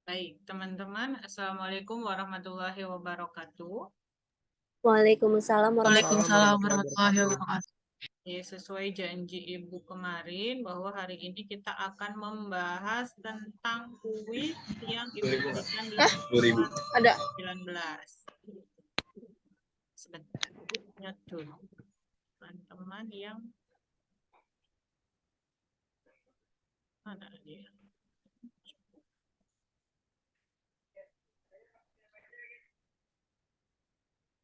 Baik, teman-teman, Assalamualaikum warahmatullahi wabarakatuh. Waalaikumsalam Waalaikumsalam warahmatullahi warahmatullahi wabarakatuh. wabarakatuh. Ya, sesuai janji Ibu kemarin bahwa hari ini kita akan membahas tentang kuis yang Ibu berikan di nomor Ada 19. Sebentar, lihat dulu. Teman-teman yang mana dia?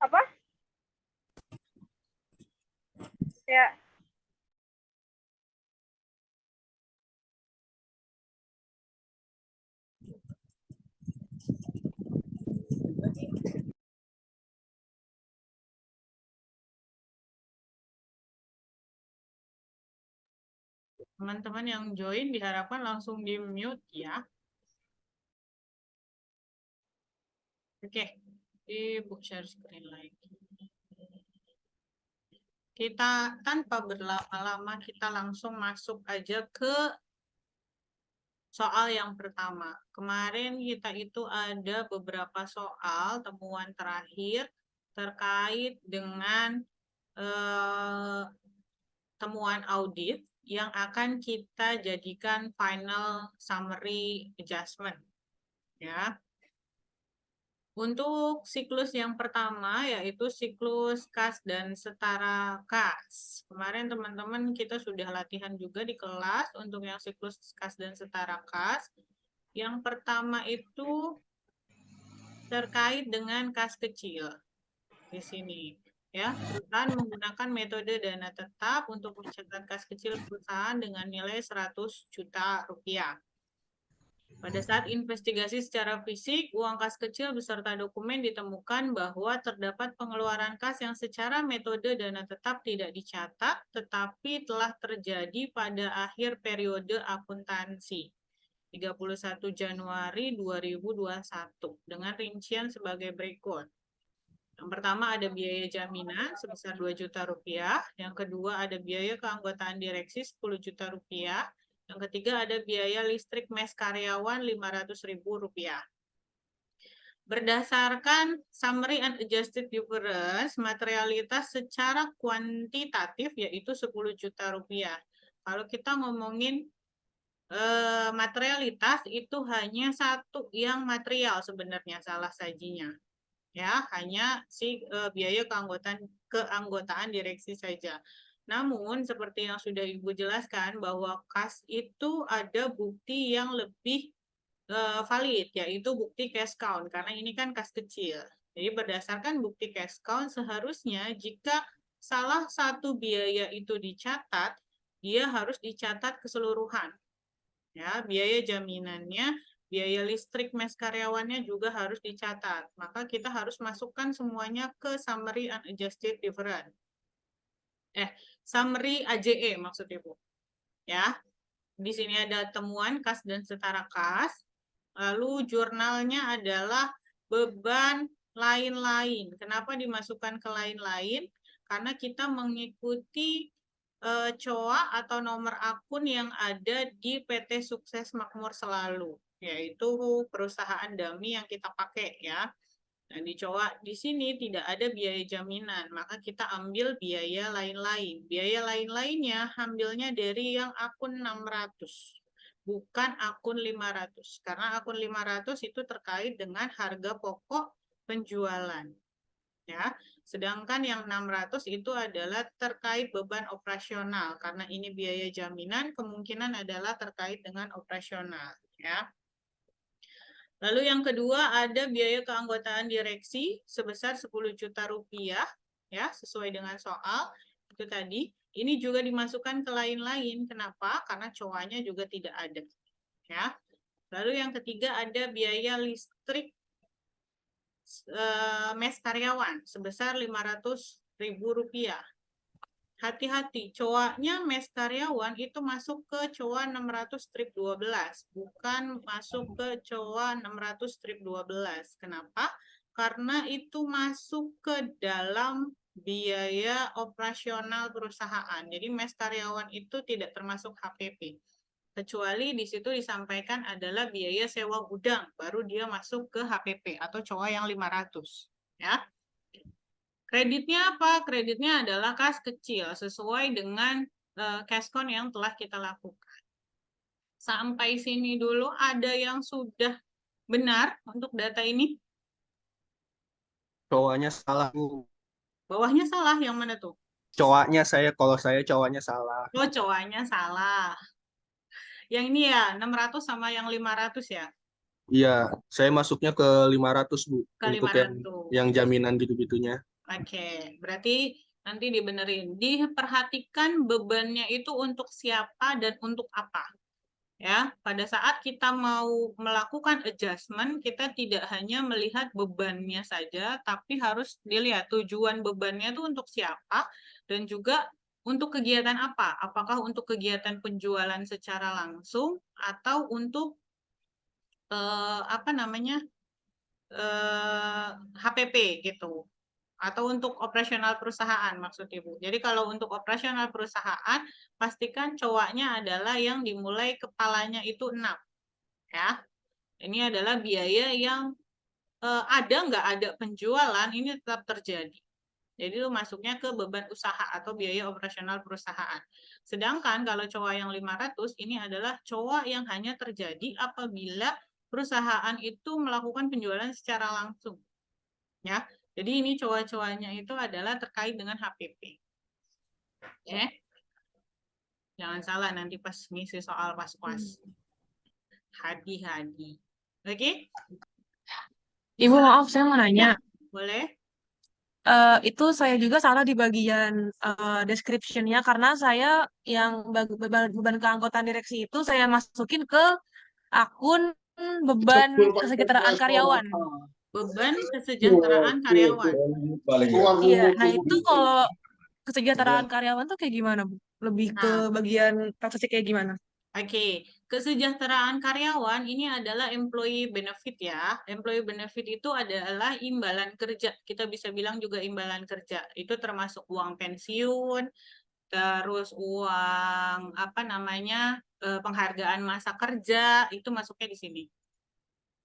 apa? Ya. Teman-teman yang join diharapkan langsung di-mute ya. Oke, Ibu share screen lagi. Kita tanpa berlama-lama kita langsung masuk aja ke soal yang pertama. Kemarin kita itu ada beberapa soal temuan terakhir terkait dengan temuan audit yang akan kita jadikan final summary adjustment ya. Untuk siklus yang pertama yaitu siklus kas dan setara kas. Kemarin teman-teman kita sudah latihan juga di kelas untuk yang siklus kas dan setara kas. Yang pertama itu terkait dengan kas kecil. Di sini ya, perusahaan menggunakan metode dana tetap untuk mencatat kas kecil perusahaan dengan nilai 100 juta rupiah. Pada saat investigasi secara fisik, uang kas kecil beserta dokumen ditemukan bahwa terdapat pengeluaran kas yang secara metode dana tetap tidak dicatat, tetapi telah terjadi pada akhir periode akuntansi 31 Januari 2021 dengan rincian sebagai berikut. Yang pertama ada biaya jaminan sebesar 2 juta rupiah, yang kedua ada biaya keanggotaan direksi 10 juta rupiah, yang ketiga ada biaya listrik mes karyawan 500.000 rupiah. Berdasarkan summary and adjusted difference, materialitas secara kuantitatif yaitu 10 juta rupiah. Kalau kita ngomongin materialitas itu hanya satu yang material sebenarnya salah sajinya. Ya, hanya biaya keanggotaan direksi saja. Namun, seperti yang sudah Ibu jelaskan, bahwa kas itu ada bukti yang lebih valid, yaitu bukti cash count, karena ini kan kas kecil. Jadi, berdasarkan bukti cash count, seharusnya jika salah satu biaya itu dicatat, dia harus dicatat keseluruhan. Ya, biaya jaminannya, biaya listrik mes karyawannya juga harus dicatat. Maka kita harus masukkan semuanya ke summary unadjusted difference. Summary AJE maksudnya, Bu. Ya. Di sini ada temuan kas dan setara kas. Lalu jurnalnya adalah beban lain-lain. Kenapa dimasukkan ke lain-lain? Karena kita mengikuti COA atau nomor akun yang ada di PT Sukses Makmur Selalu, yaitu perusahaan dummy yang kita pakai ya. Nah, di COA di sini tidak ada biaya jaminan, maka kita ambil biaya lain-lain. Biaya lain-lainnya ambilnya dari yang akun 600, bukan akun 500. Karena akun 500 itu terkait dengan harga pokok penjualan. Ya, sedangkan yang 600 itu adalah terkait beban operasional. Karena ini biaya jaminan, kemungkinan adalah terkait dengan operasional. Ya. Lalu yang kedua ada biaya keanggotaan direksi sebesar 10 juta rupiah. Ya, sesuai dengan soal. Itu tadi. Ini juga dimasukkan ke lain-lain. Kenapa? Karena COA-nya juga tidak ada. Ya. Lalu yang ketiga ada biaya listrik mes karyawan sebesar 500.000 rupiah. Hati-hati, COA-nya mes karyawan itu masuk ke COA 600/12, bukan masuk ke COA 600/12. Kenapa? Karena itu masuk ke dalam biaya operasional perusahaan. Jadi mes karyawan itu tidak termasuk HPP. Kecuali di situ disampaikan adalah biaya sewa gudang, baru dia masuk ke HPP atau COA yang 500. Ya. Kreditnya apa? Kreditnya adalah kas kecil sesuai dengan cashcon yang telah kita lakukan. Sampai sini dulu ada yang sudah benar untuk data ini? Cowoknya salah, Bu. Bawahnya salah, yang mana tuh? Kalau saya cowoknya salah. Oh, cowoknya salah. Yang ini ya, 600 sama yang 500 ya? Iya, saya masuknya ke 500, Bu, Ke untuk 500. yang jaminan gitu-gitunya. Oke, berarti nanti dibenerin. Diperhatikan bebannya itu untuk siapa dan untuk apa. Ya, pada saat kita mau melakukan adjustment, kita tidak hanya melihat bebannya saja, tapi harus dilihat tujuan bebannya itu untuk siapa dan juga untuk kegiatan apa. Apakah untuk kegiatan penjualan secara langsung atau untuk apa namanya HPP gitu, atau untuk operasional perusahaan maksud Ibu. Jadi kalau untuk operasional perusahaan, pastikan cowoknya adalah yang dimulai kepalanya itu 6. Ya. Ini adalah biaya yang ada nggak ada penjualan, ini tetap terjadi. Jadi itu masuknya ke beban usaha atau biaya operasional perusahaan. Sedangkan kalau cowok yang 500, ini adalah cowok yang hanya terjadi apabila perusahaan itu melakukan penjualan secara langsung. Ya, jadi ini cowok-cowoknya itu adalah terkait dengan HPP. Jangan salah nanti pas ngisi soal pas-pas. Hadi-hadi. Oke? Ibu maaf, saya mau nanya. Boleh? Itu saya juga salah di bagian description-nya karena saya yang beban keanggotaan direksi itu saya masukin ke akun beban kesejahteraan karyawan. Beban kesejahteraan karyawan. Iya, nah itu kalau kesejahteraan karyawan tuh kayak gimana, Bu? Lebih ke Nah, bagian transaksi kayak gimana? Oke, kesejahteraan karyawan ini adalah employee benefit ya. Employee benefit itu adalah imbalan kerja. Kita bisa bilang juga imbalan kerja. Itu termasuk uang pensiun, terus uang apa namanya penghargaan masa kerja, itu masuknya di sini.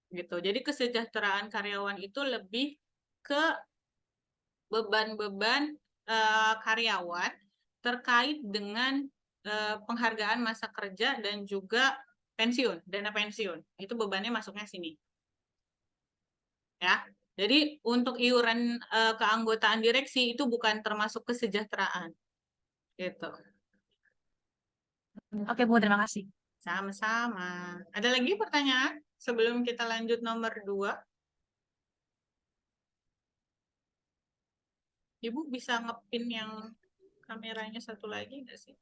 Gitu. Jadi kesejahteraan karyawan itu lebih ke beban-beban karyawan terkait dengan penghargaan masa kerja dan juga pensiun, dana pensiun. Itu bebannya masuknya sini. Ya. Jadi untuk iuran keanggotaan direksi itu bukan termasuk kesejahteraan. Gitu. Oke, Bu, terima kasih. Sama-sama. Ada lagi pertanyaan sebelum kita lanjut nomor 2? Ibu bisa ngepin yang kameranya satu lagi nggak sih?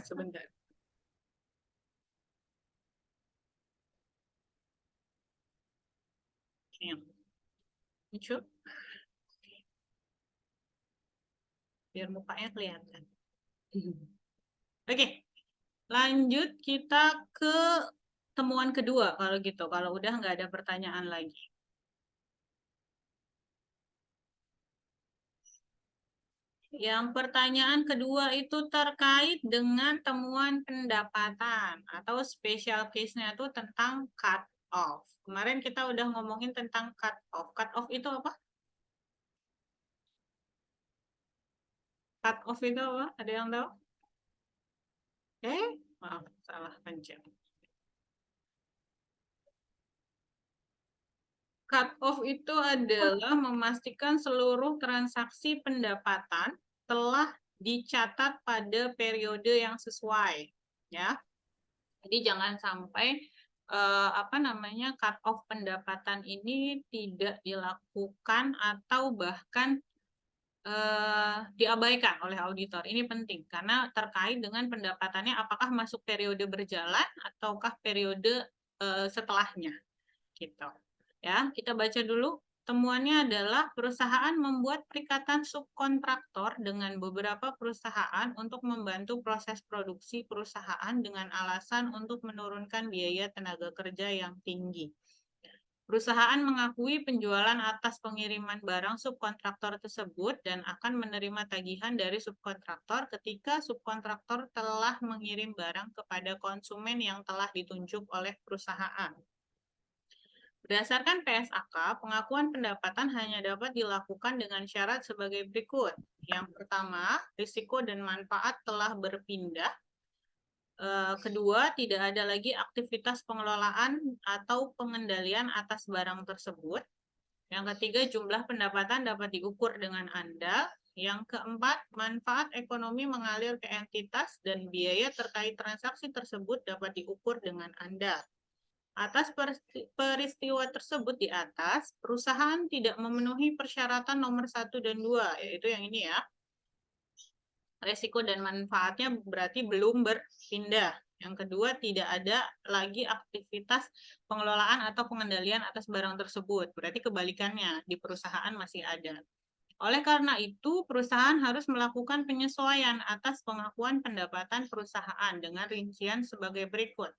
Sebentar. Yang muncul. Biar mukanya kelihatan. Oke, lanjut kita ke temuan kedua kalau gitu. Kalau udah nggak ada pertanyaan lagi. Yang pertanyaan kedua itu terkait dengan temuan pendapatan atau special case-nya itu tentang cut off. Kemarin kita udah ngomongin tentang cut off. Cut off itu apa? Cut off itu apa? Ada yang tahu? Maaf, salah pencet. Cut off itu adalah memastikan seluruh transaksi pendapatan telah dicatat pada periode yang sesuai, ya. Jadi jangan sampai cut off pendapatan ini tidak dilakukan atau bahkan diabaikan oleh auditor. Ini penting karena terkait dengan pendapatannya apakah masuk periode berjalan ataukah periode setelahnya, gitu. Ya, kita baca dulu. Temuannya adalah perusahaan membuat perikatan subkontraktor dengan beberapa perusahaan untuk membantu proses produksi perusahaan dengan alasan untuk menurunkan biaya tenaga kerja yang tinggi. Perusahaan mengakui penjualan atas pengiriman barang subkontraktor tersebut dan akan menerima tagihan dari subkontraktor ketika subkontraktor telah mengirim barang kepada konsumen yang telah ditunjuk oleh perusahaan. Berdasarkan PSAK, pengakuan pendapatan hanya dapat dilakukan dengan syarat sebagai berikut. Yang pertama, risiko dan manfaat telah berpindah. Kedua, tidak ada lagi aktivitas pengelolaan atau pengendalian atas barang tersebut. Yang ketiga, jumlah pendapatan dapat diukur dengan andal. Yang keempat, manfaat ekonomi mengalir ke entitas dan biaya terkait transaksi tersebut dapat diukur dengan andal. Atas peristiwa tersebut di atas, perusahaan tidak memenuhi persyaratan nomor 1 dan 2, yaitu yang ini ya. Resiko dan manfaatnya berarti belum berpindah. Yang kedua, tidak ada lagi aktivitas pengelolaan atau pengendalian atas barang tersebut. Berarti kebalikannya, di perusahaan masih ada. Oleh karena itu, perusahaan harus melakukan penyesuaian atas pengakuan pendapatan perusahaan dengan rincian sebagai berikut.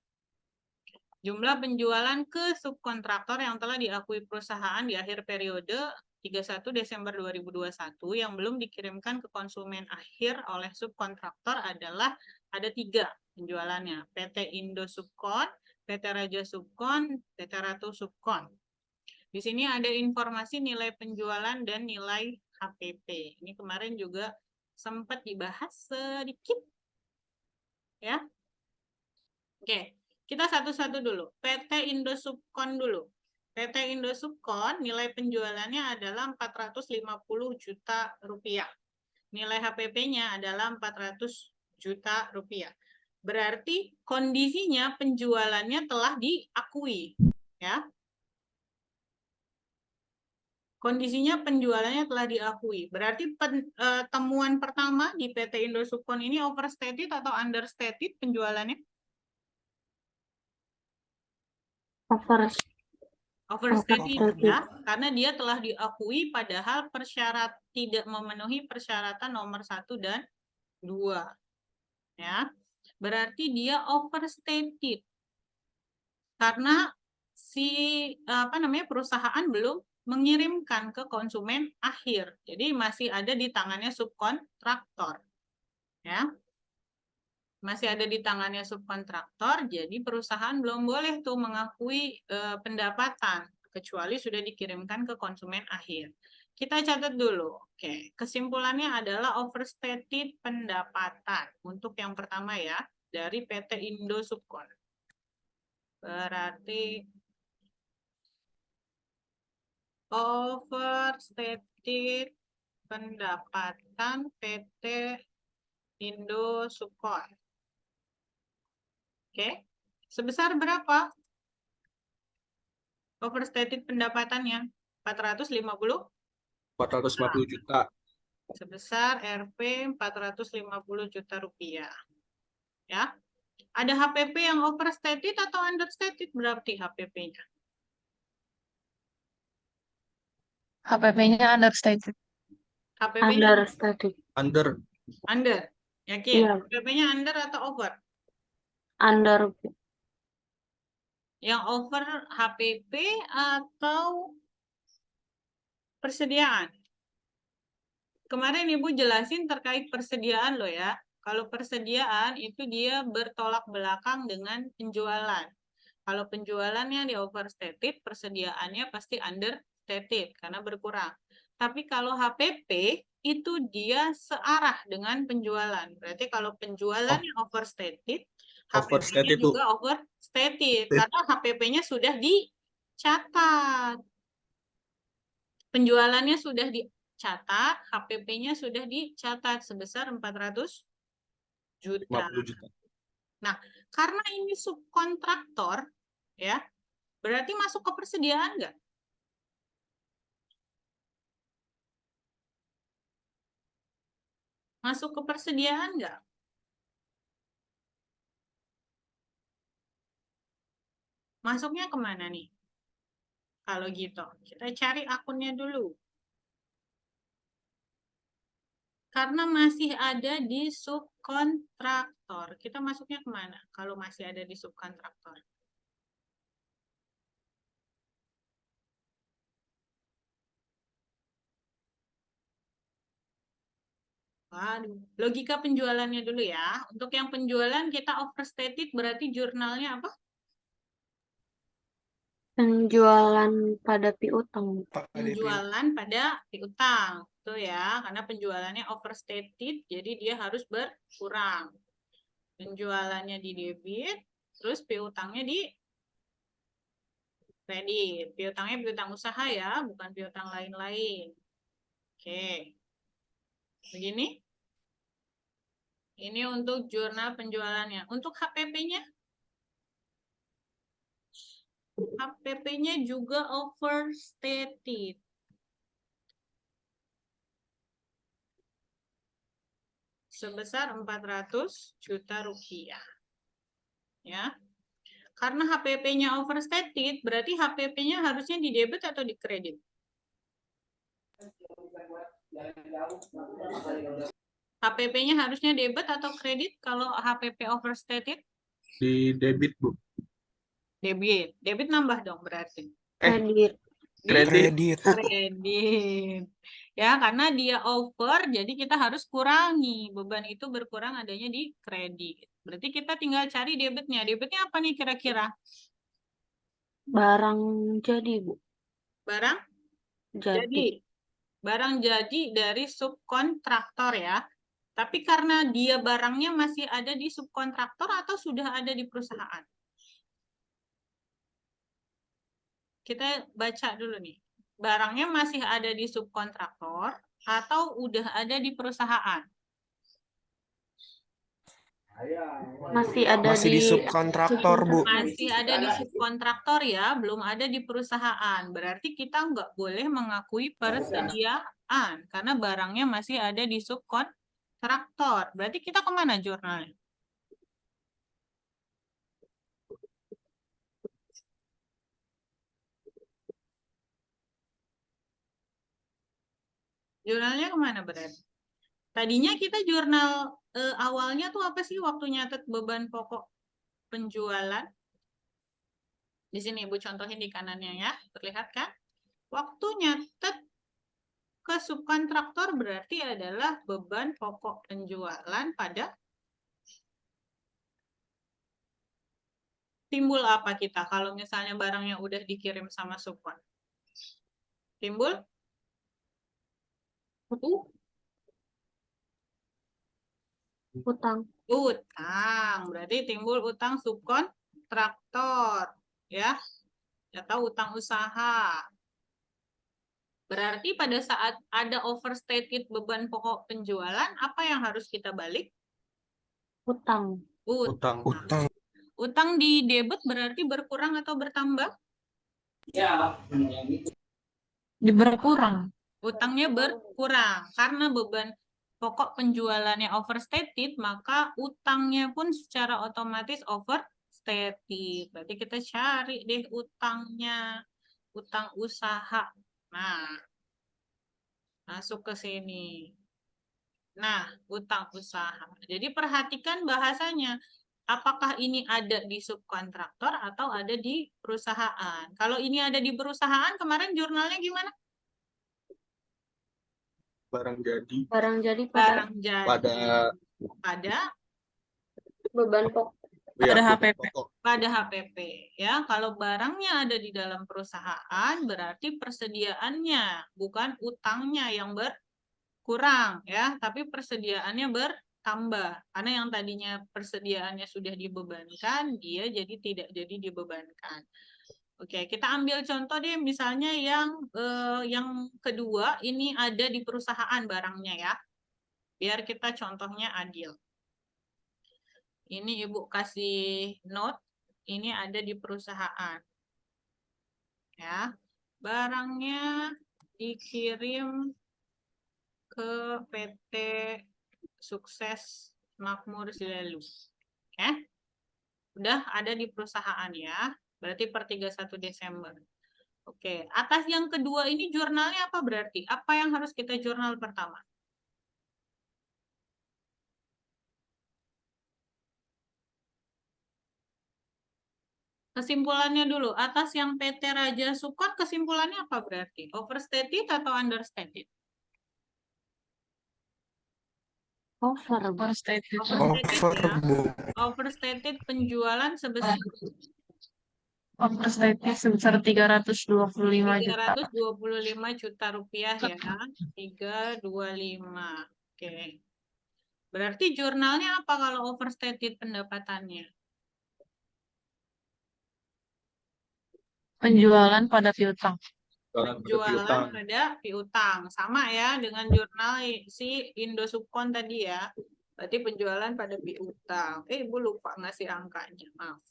Jumlah penjualan ke subkontraktor yang telah diakui perusahaan di akhir periode 31 Desember 2021 yang belum dikirimkan ke konsumen akhir oleh subkontraktor adalah ada 3 penjualannya. PT Indo Subkon, PT Raja Subkon, PT Ratu Subkon. Di sini ada informasi nilai penjualan dan nilai HPP. Ini kemarin juga sempat dibahas sedikit. Ya. Oke. Kita satu-satu dulu. PT Indo Subkon dulu. PT Indo Subkon nilai penjualannya adalah 450 juta rupiah. Nilai HPP-nya adalah 400 juta rupiah. Berarti kondisinya penjualannya telah diakui. Ya. Kondisinya penjualannya telah diakui. Berarti temuan pertama di PT Indo Subkon ini overstated atau understated penjualannya? Overstated ya, karena dia telah diakui padahal tidak memenuhi persyaratan nomor 1 dan 2. Ya. Berarti dia overstated. Karena perusahaan belum mengirimkan ke konsumen akhir. Jadi masih ada di tangannya subkontraktor. Ya. Masih ada di tangannya subkontraktor, jadi perusahaan belum boleh tuh mengakui pendapatan, kecuali sudah dikirimkan ke konsumen akhir. Kita catat dulu. Oke, kesimpulannya adalah overstated pendapatan. Untuk yang pertama ya, dari PT Indo Subkon. Berarti overstated pendapatan PT Indo Subkon. Oke, sebesar berapa overstated pendapatannya? 450 juta. Sebesar Rp 450 juta rupiah. Ya. Ada HPP yang overstated atau understated berarti HPP-nya? HPP-nya understated. HPP-nya Understated. Under. under. Yakin? Iya. HPP-nya under atau over? Under. Yang over HPP atau persediaan? Kemarin Ibu jelasin terkait persediaan loh ya. Kalau persediaan itu dia bertolak belakang dengan penjualan. Kalau penjualannya di overstated, persediaannya pasti understated karena berkurang. Tapi kalau HPP itu dia searah dengan penjualan. Berarti kalau penjualannya overstated, HPP-nya juga overstated karena HPP-nya sudah dicatat. Penjualannya sudah dicatat, HPP-nya sudah dicatat sebesar 400 juta. 50 juta. Nah, karena ini subkontraktor, ya, berarti masuk ke persediaan nggak? Masuk ke persediaan nggak? Masuknya kemana nih? Kalau gitu, kita cari akunnya dulu. Karena masih ada di subkontraktor. Kita masuknya kemana kalau masih ada di subkontraktor? Waduh, logika penjualannya dulu ya. Untuk yang penjualan kita overstated berarti jurnalnya apa? Penjualan pada piutang. Penjualan pada piutang. Itu ya, karena penjualannya overstated, jadi dia harus berkurang. Penjualannya di debit, terus piutangnya di kredit. Piutangnya piutang usaha ya, bukan piutang lain-lain. Oke. Begini. Ini untuk jurnal penjualannya. Untuk HPP-nya? HPP-nya juga overstated. Sebesar 400 juta rupiah. Ya. Karena HPP-nya overstated, berarti HPP-nya harusnya di debit atau di kredit? HPP-nya harusnya debit atau kredit kalau HPP overstated? Di debit, Bu. Debit. Debit nambah dong berarti. Kredit. Kredit. Kredit. Ya, karena dia over, jadi kita harus kurangi. Beban itu berkurang adanya di kredit. Berarti kita tinggal cari debitnya. Debitnya apa nih kira-kira? Barang jadi, Bu. Barang Jadi. jadi. Barang jadi dari subkontraktor ya. Tapi karena dia barangnya masih ada di subkontraktor atau sudah ada di perusahaan? Kita baca dulu nih. Barangnya masih ada di subkontraktor atau udah ada di perusahaan? Masih ada Masih di subkontraktor, Bu. Masih ada di subkontraktor ya, belum ada di perusahaan. Berarti kita nggak boleh mengakui persediaan karena barangnya masih ada di subkontraktor. Berarti kita kemana jurnalnya? Jurnalnya kemana berarti? Tadinya kita jurnal awalnya tuh apa sih waktu nyatet beban pokok penjualan? Di sini Ibu contohin di kanannya ya, terlihat kan? Waktu nyatet ke subkontraktor berarti adalah beban pokok penjualan pada timbul apa kita kalau misalnya barangnya udah dikirim sama subkon? Timbul utang. utang. Berarti timbul utang subkontraktor ya, atau utang usaha. Berarti pada saat ada overstated beban pokok penjualan, apa yang harus kita balik? Utang. Utang. Utang. Utang di debit berarti berkurang atau bertambah? Berkurang. Utangnya berkurang. Karena beban pokok penjualannya overstated, maka utangnya pun secara otomatis overstated. Berarti kita cari deh utangnya. Utang usaha. Nah, masuk ke sini. Nah, utang usaha. Jadi perhatikan bahasanya. Apakah ini ada di subkontraktor atau ada di perusahaan? Kalau ini ada di perusahaan, kemarin jurnalnya gimana? Barang jadi. Barang jadi Barang pada jadi Pada pada beban pokok. ya, Pada beban HPP. pokok. pada HPP ya. Kalau barangnya ada di dalam perusahaan berarti persediaannya bukan utangnya yang berkurang ya, tapi persediaannya bertambah. Karena yang tadinya persediaannya sudah dibebankan, dia jadi tidak jadi dibebankan. Oke, kita ambil contoh deh misalnya yang kedua ini ada di perusahaan barangnya ya. Biar kita contohnya adil. Ini Ibu kasih note, ini ada di perusahaan. Ya. Barangnya dikirim ke PT Sukses Makmur Zilalu. Oke. Udah ada di perusahaan ya. Berarti per 31 Desember. Oke, atas yang kedua ini jurnalnya apa berarti? Apa yang harus kita jurnal pertama? Kesimpulannya dulu, atas yang PT Raja Sukon kesimpulannya apa berarti? Overstated atau understated? Over, Bu. Overstated. Overstated Over, ya. Bu. Overstated penjualan sebesar Overstated sebesar 325 juta. 325 juta rupiah ya. 325. Oke. Berarti jurnalnya apa kalau overstated pendapatannya? Penjualan pada piutang. Penjualan pada piutang. Sama ya dengan jurnal si Indosubkon tadi ya. Berarti penjualan pada piutang. Ibu lupa ngasih angkanya. Maaf.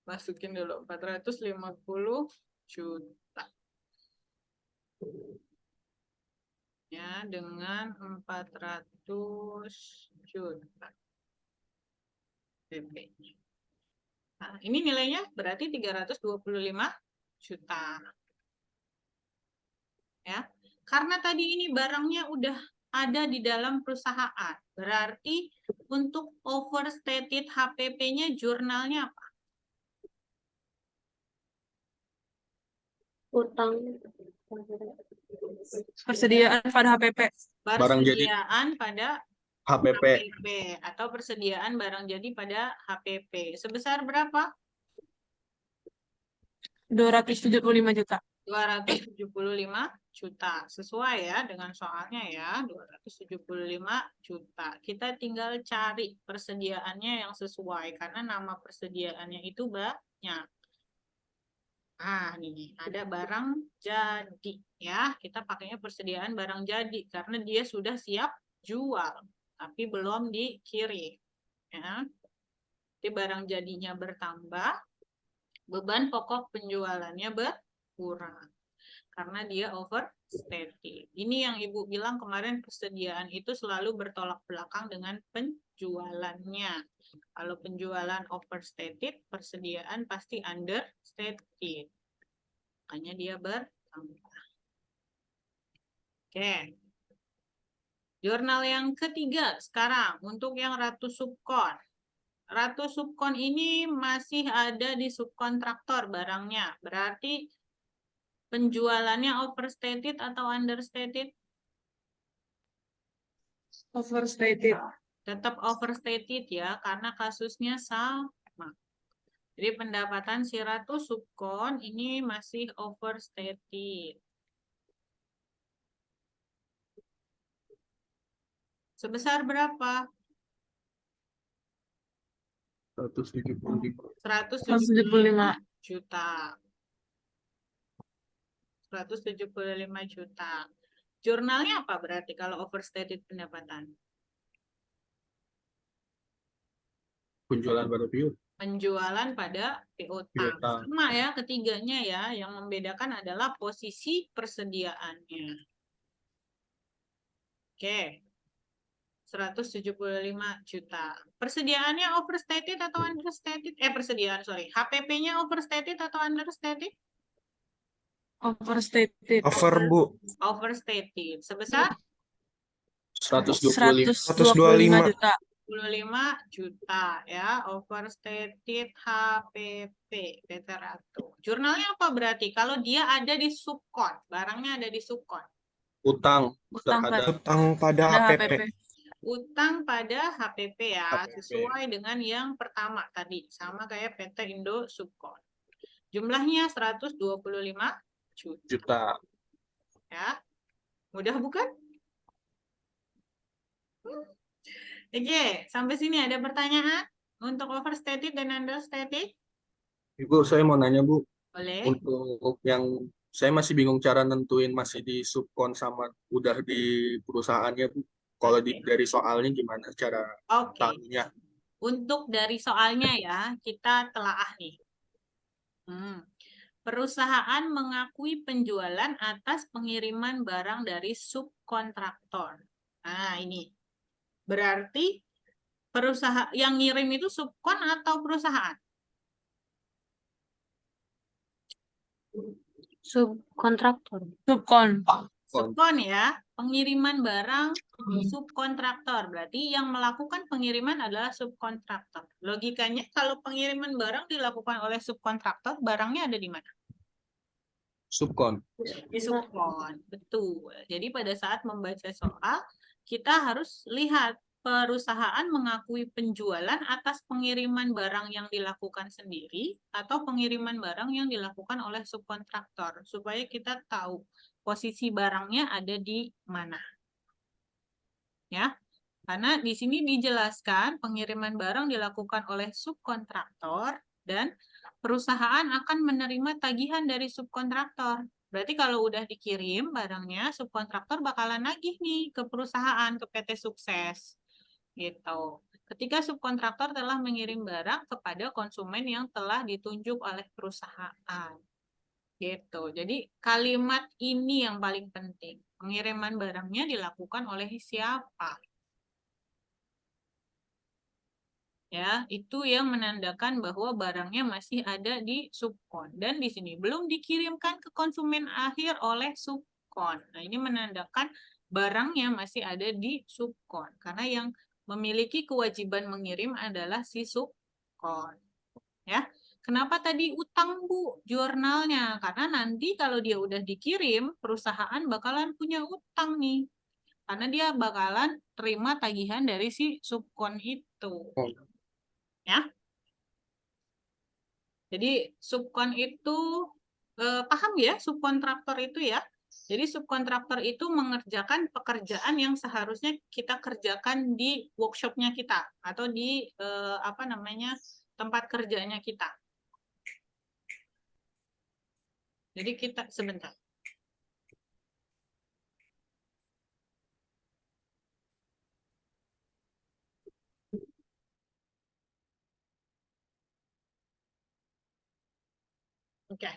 Masukin dulu 450 juta. Ya, dengan 400 juta. PP. Nah, ini nilainya berarti 325 juta. Ya. Karena tadi ini barangnya udah ada di dalam perusahaan. Berarti untuk overstated HPP-nya jurnalnya apa? Utang. Persediaan pada HPP. Barang jadi. Persediaan pada HPP. HPP atau persediaan barang jadi pada HPP. Sebesar berapa? 275 juta. 275 juta. Sesuai ya dengan soalnya ya, 275 juta. Kita tinggal cari persediaannya yang sesuai karena nama persediaannya itu banyak. Ah, ini ada barang jadi ya. Kita pakainya persediaan barang jadi karena dia sudah siap jual tapi belum dikirim ya. Jadi barang jadinya bertambah, beban pokok penjualannya berkurang karena dia overstated. Ini yang Ibu bilang kemarin, persediaan itu selalu bertolak belakang dengan penjualannya. Kalau penjualan overstated, persediaan pasti understated. Makanya dia bertambah. Oke. Jurnal yang ketiga sekarang untuk yang Ratu Subkon. Ratu Subkon ini masih ada di subkontraktor barangnya. Berarti penjualannya overstated atau understated? Overstated. Tetap overstated ya, karena kasusnya sama. Jadi pendapatan si Ratu Subkon ini masih overstated. Sebesar berapa? 175. 175 juta. 175 juta. Jurnalnya apa berarti kalau overstated pendapatan? Penjualan pada piutang. Penjualan pada piutang. Piutang. Sama ya ketiganya ya, yang membedakan adalah posisi persediaannya. Oke. 175 juta. Persediaannya overstated atau understated? Persediaan, sorry. HPP-nya overstated atau understated? Overstated. Over, Bu. Overstated. Sebesar 125. 125 juta. 25 juta ya, overstated HPP PT Ratu. Jurnalnya apa berarti? Kalau dia ada di subkon, barangnya ada di subkon. Utang Utang terhadap Utang pada HPP. Utang pada HPP ya, HPP. sesuai dengan yang pertama tadi, sama kayak PT Indo Subkon. Jumlahnya 125 juta. Ya. Mudah bukan? Oke, sampai sini ada pertanyaan untuk overstated dan understated? Ibu, saya mau nanya, Bu. Boleh. Untuk yang saya masih bingung cara nentuin masih di subkon sama udah di perusahaannya, Bu. Kalau dari soalnya gimana cara Oke. tahunya? Untuk dari soalnya ya, kita telaah nih. Perusahaan mengakui penjualan atas pengiriman barang dari subkontraktor. Nah, ini. Berarti perusahaan yang ngirim itu subkon atau perusahaan? Subkontraktor. Subkon. Subkon ya, pengiriman barang subkontraktor. Berarti yang melakukan pengiriman adalah subkontraktor. Logikanya kalau pengiriman barang dilakukan oleh subkontraktor, barangnya ada di mana? Subkon. Di subkon, betul. Jadi pada saat membaca soal, kita harus lihat perusahaan mengakui penjualan atas pengiriman barang yang dilakukan sendiri atau pengiriman barang yang dilakukan oleh subkontraktor, supaya kita tahu posisi barangnya ada di mana. Ya, karena di sini dijelaskan pengiriman barang dilakukan oleh subkontraktor dan perusahaan akan menerima tagihan dari subkontraktor. Berarti kalau udah dikirim barangnya, subkontraktor bakalan nagih nih ke perusahaan, ke PT Sukses. Gitu. Ketika subkontraktor telah mengirim barang kepada konsumen yang telah ditunjuk oleh perusahaan. Gitu. Jadi kalimat ini yang paling penting. Pengiriman barangnya dilakukan oleh siapa? Ya, itu yang menandakan bahwa barangnya masih ada di subkon dan di sini belum dikirimkan ke konsumen akhir oleh subkon. Nah, ini menandakan barangnya masih ada di subkon karena yang memiliki kewajiban mengirim adalah si subkon. Ya. Kenapa tadi utang, Bu, jurnalnya? Karena nanti kalau dia udah dikirim, perusahaan bakalan punya utang nih. Karena dia bakalan terima tagihan dari si subkon itu. Oh. Ya. Jadi subkon itu paham ya, subkontraktor itu ya. Jadi subkontraktor itu mengerjakan pekerjaan yang seharusnya kita kerjakan di workshopnya kita atau di apa namanya tempat kerjanya kita. Jadi kita sebentar. Oke.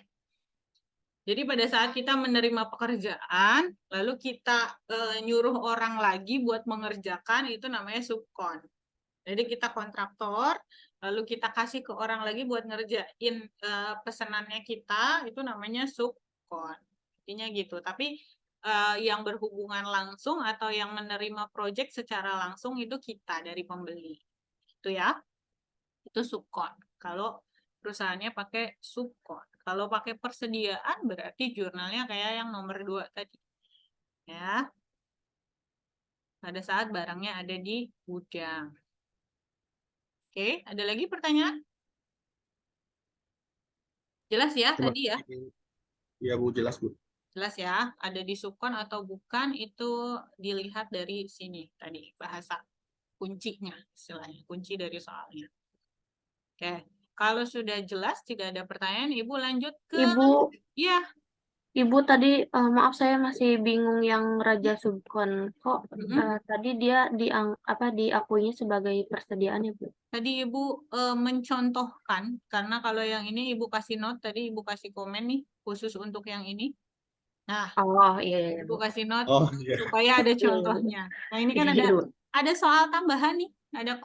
Jadi pada saat kita menerima pekerjaan, lalu kita nyuruh orang lagi buat mengerjakan, itu namanya subkon. Jadi kita kontraktor, lalu kita kasih ke orang lagi buat ngerjain pesanannya kita, itu namanya subkon. Intinya gitu. Tapi yang berhubungan langsung atau yang menerima proyek secara langsung itu kita dari pembeli. Itu ya. Itu subkon. Kalau perusahaannya pakai subkon. Kalau pakai persediaan berarti jurnalnya kayak yang nomor 2 tadi. Ya. Pada saat barangnya ada di gudang. Oke, ada lagi pertanyaan? Jelas ya Cuma tadi ya? ya Bu, jelas Bu. Jelas ya, ada di subkon atau bukan itu dilihat dari sini tadi, bahasa kuncinya istilahnya, kunci dari soalnya. Oke, kalau sudah jelas tidak ada pertanyaan, Ibu lanjut ke Ibu, ya. Ibu tadi maaf saya masih bingung yang Raja Subkon. Kok tadi dia diakuinya sebagai persediaan ya, Bu? Tadi Ibu mencontohkan, karena kalau yang ini Ibu kasih note, tadi Ibu kasih komen nih, khusus untuk yang ini. Nah, Oh, iya, Ibu Bu. kasih note Oh iya. supaya ada Iya, Bu. contohnya. Nah, ini kan Iya, Bu. ada soal tambahan nih, ada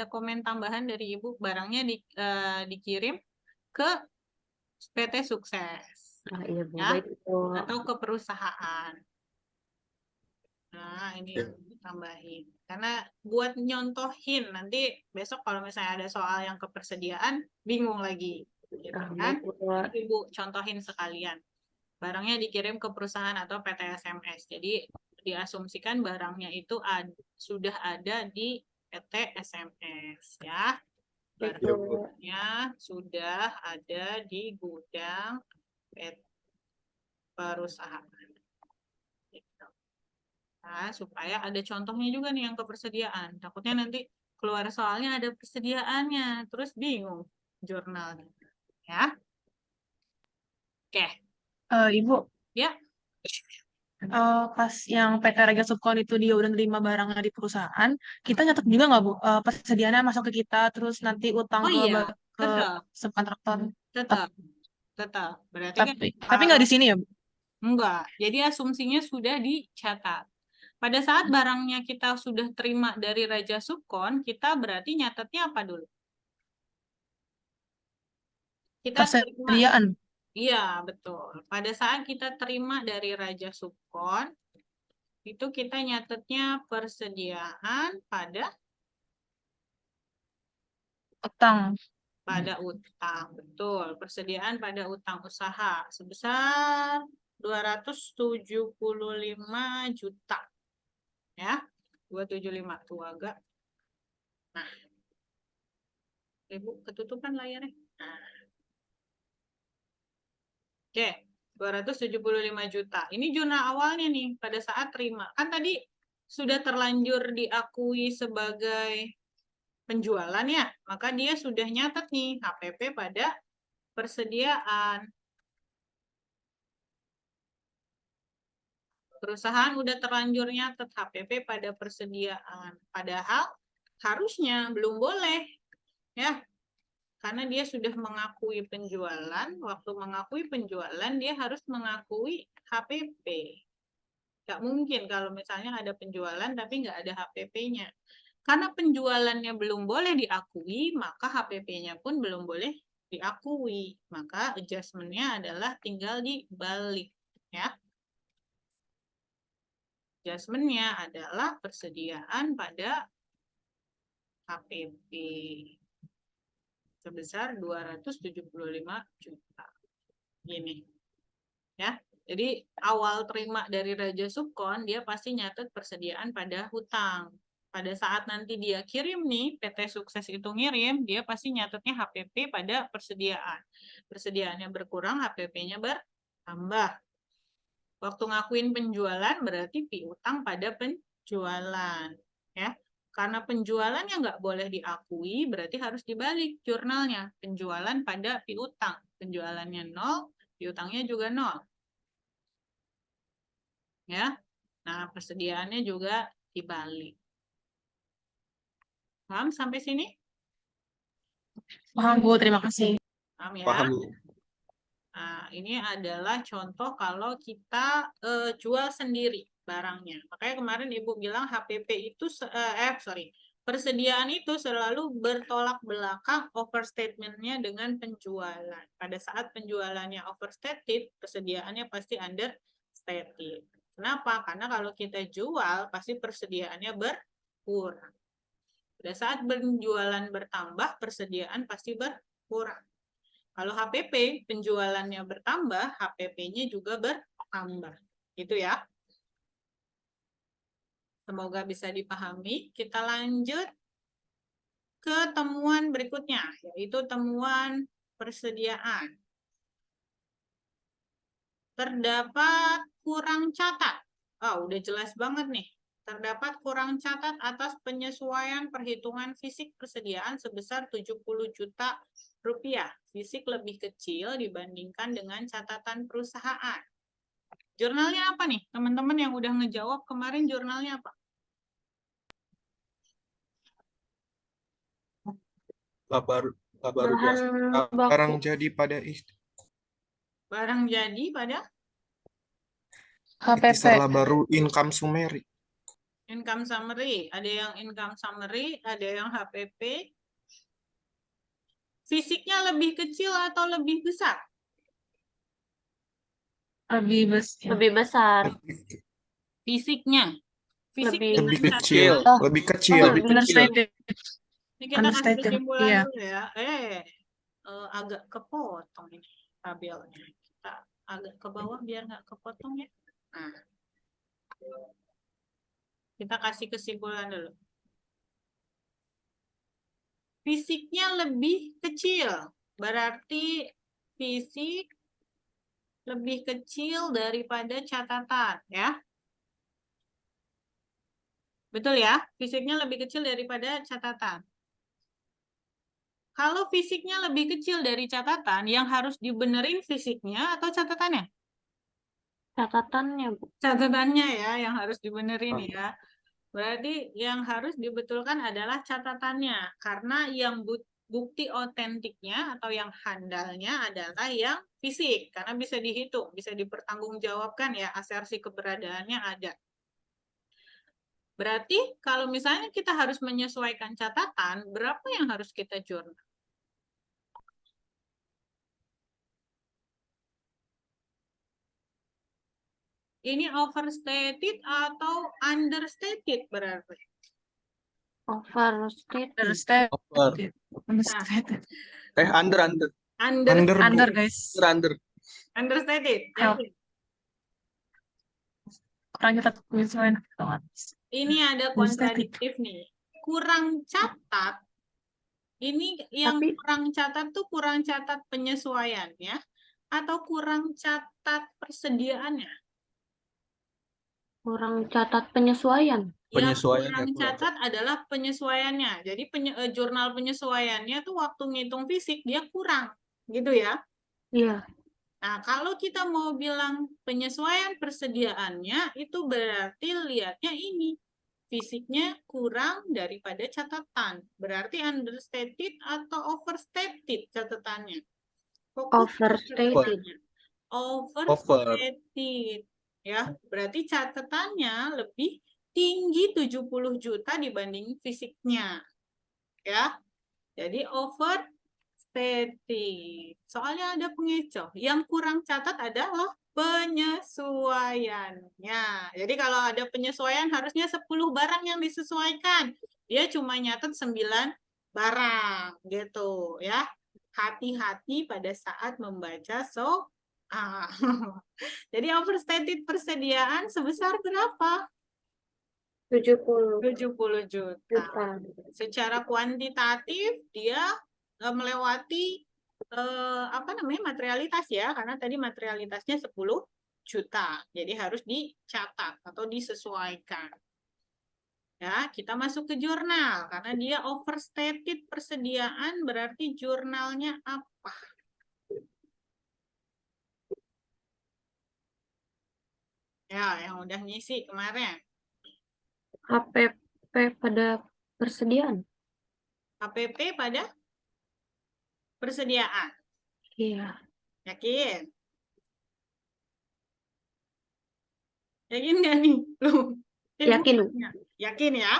komen tambahan dari Ibu, barangnya dikirim ke PT Sukses Ah, iya, Bu. ya, Baik itu. atau ke perusahaan. Nah, ini Ya. tambahin. Karena buat nyontohin, nanti besok kalau misalnya ada soal yang kepersediaan, bingung lagi. Gitu Ah, kan? baik, Bu. Jadi Ibu contohin sekalian. Barangnya dikirim ke perusahaan atau PT SMS. Jadi diasumsikan barangnya itu sudah ada di PT SMS ya. Baik, Bu. Barangnya sudah ada di gudang perusahaan. Gitu. Nah, supaya ada contohnya juga nih yang kepersediaan. Takutnya nanti keluar soalnya ada persediaannya, terus bingung jurnalnya. Ya. Oke. Ibu, Ya. pas yang PT Raga Subkon itu dia udah nerima barangnya di perusahaan, kita nyatet juga nggak, Bu? Persediaannya masuk ke kita, terus nanti utang Oh iya, ke tetap, subkontraktor. tetap, tetap. Berarti kan Tapi nggak di sini ya, Bu? enggak. Jadi asumsinya sudah dicatat. Pada saat barangnya kita sudah terima dari Raja Subkon, kita berarti nyatetnya apa dulu? Kita terima. Persediaan. Iya, betul. Pada saat kita terima dari Raja Subkon, itu kita nyatetnya persediaan pada Utang. utang. Betul, persediaan pada utang usaha sebesar 275 juta. Ya, 275 tuh agak. Nah, Ibu ketutupan layarnya. Nah. Oke, 275 juta. Ini jurnal awalnya nih pada saat terima. Kan tadi sudah terlanjur diakui sebagai penjualan ya, maka dia sudah nyatet nih HPP pada persediaan. Perusahaan udah terlanjur nyatet HPP pada persediaan. Padahal harusnya belum boleh ya. Karena dia sudah mengakui penjualan, waktu mengakui penjualan dia harus mengakui HPP. Nggak mungkin kalau misalnya ada penjualan tapi nggak ada HPP-nya. Karena penjualannya belum boleh diakui, maka HPP-nya pun belum boleh diakui. Maka adjustment-nya adalah tinggal dibalik. Ya. Adjustment-nya adalah persediaan pada HPP sebesar 275 juta. Gini. Ya. Jadi awal terima dari Raja Subkon, dia pasti nyatet persediaan pada hutang. Pada saat nanti dia kirim nih, PT Sukses itu ngirim, dia pasti nyatetnya HPP pada persediaan. Persediaannya berkurang, HPP-nya bertambah. Waktu ngakuin penjualan berarti piutang pada penjualan. Ya. Karena penjualannya nggak boleh diakui, berarti harus dibalik jurnalnya. Penjualan pada piutang. Penjualannya 0, piutangnya juga 0. Ya, nah persediaannya juga dibalik. Paham sampai sini? Paham, Bu. Terima kasih. Paham ya? Paham, Bu. Nah, ini adalah contoh kalau kita jual sendiri barangnya. Makanya kemarin Ibu bilang HPP itu, persediaan itu selalu bertolak belakang overstatement-nya dengan penjualan. Pada saat penjualannya overstated, persediaannya pasti understated. Kenapa? Karena kalau kita jual, pasti persediaannya berkurang. Pada saat penjualan bertambah, persediaan pasti berkurang. Kalau HPP, penjualannya bertambah, HPP-nya juga bertambah. Gitu ya. Semoga bisa dipahami. Kita lanjut ke temuan berikutnya, yaitu temuan persediaan. Terdapat kurang catat. Oh, udah jelas banget nih. Terdapat kurang catat atas penyesuaian perhitungan fisik persediaan sebesar 70 juta rupiah. Fisik lebih kecil dibandingkan dengan catatan perusahaan. Jurnalnya apa nih? Teman-teman yang udah ngejawab kemarin jurnalnya apa? Baru Bahan Barang baku. jadi pada Barang jadi pada HPP. istilah baru income summary. income summary. Ada yang income summary, ada yang HPP. Fisiknya lebih kecil atau lebih besar? Lebih besar. Lebih besar. Fisiknya. Fisik Lebih- dengan Lebih catat. kecil, Oh. lebih kecil. Oh, Lebih understated. Ini kita kasih Understated, kesimpulan iya. dulu ya. Agak kepotong ini tabelnya. Kita agak ke bawah biar nggak kepotong ya. Nah. Kita kasih kesimpulan dulu. Fisiknya lebih kecil. Berarti fisik lebih kecil daripada catatan ya. Betul ya? Fisiknya lebih kecil daripada catatan. Kalau fisiknya lebih kecil dari catatan, yang harus dibenerin fisiknya atau catatannya? Catatannya, Bu. Catatannya ya, yang harus dibenerin ya. Berarti yang harus dibetulkan adalah catatannya. Karena yang bukti otentiknya atau yang handalnya adalah yang fisik. Karena bisa dihitung, bisa dipertanggungjawabkan ya, asersi keberadaannya ada. Berarti kalau misalnya kita harus menyesuaikan catatan, berapa yang harus kita jurnal? Ini overstated atau understated berarti? Overstated. Understated. Over. Understated. Under. Under, Bu. Under, guys. Under. Understated. Help. Yakin? Kurang catat penyesuaian. Ini ada kontradiktif nih. Kurang catat. Ini yang Tapi kurang catat tuh kurang catat penyesuaiannya atau kurang catat persediaannya. kurang catat penyesuaian. Yang Penyesuaiannya kurang kurang. catat adalah penyesuaiannya. Jadi jurnal penyesuaiannya tuh waktu ngitung fisik dia kurang, gitu ya. Iya, Nah, kalau kita mau bilang penyesuaian persediaannya, itu berarti lihatnya ini. Fisiknya kurang daripada catatan. Berarti understated atau overstated catatannya. Fokus ke overstated. catatannya. Overstated. Ya, berarti catatannya lebih tinggi 70 juta dibanding fisiknya. Ya. Jadi overstated. Soalnya ada pengecoh. Yang kurang catat adalah penyesuaiannya. Jadi kalau ada penyesuaian harusnya 10 barang yang disesuaikan. Dia cuma nyatet 9 barang gitu ya. Hati-hati pada saat membaca soal. Jadi overstated persediaan sebesar berapa? 70 70 juta. juta. Secara kuantitatif dia melewati apa namanya materialitas ya, karena tadi materialitasnya 10 juta. Jadi harus dicatat atau disesuaikan. Ya, kita masuk ke jurnal karena dia overstated persediaan berarti jurnalnya apa? Ya, yang udah ngisi kemarin. HPP pada persediaan. HPP pada persediaan. Iya, Yakin? Yakin nggak nih? Belum. yakin. Yakin ya?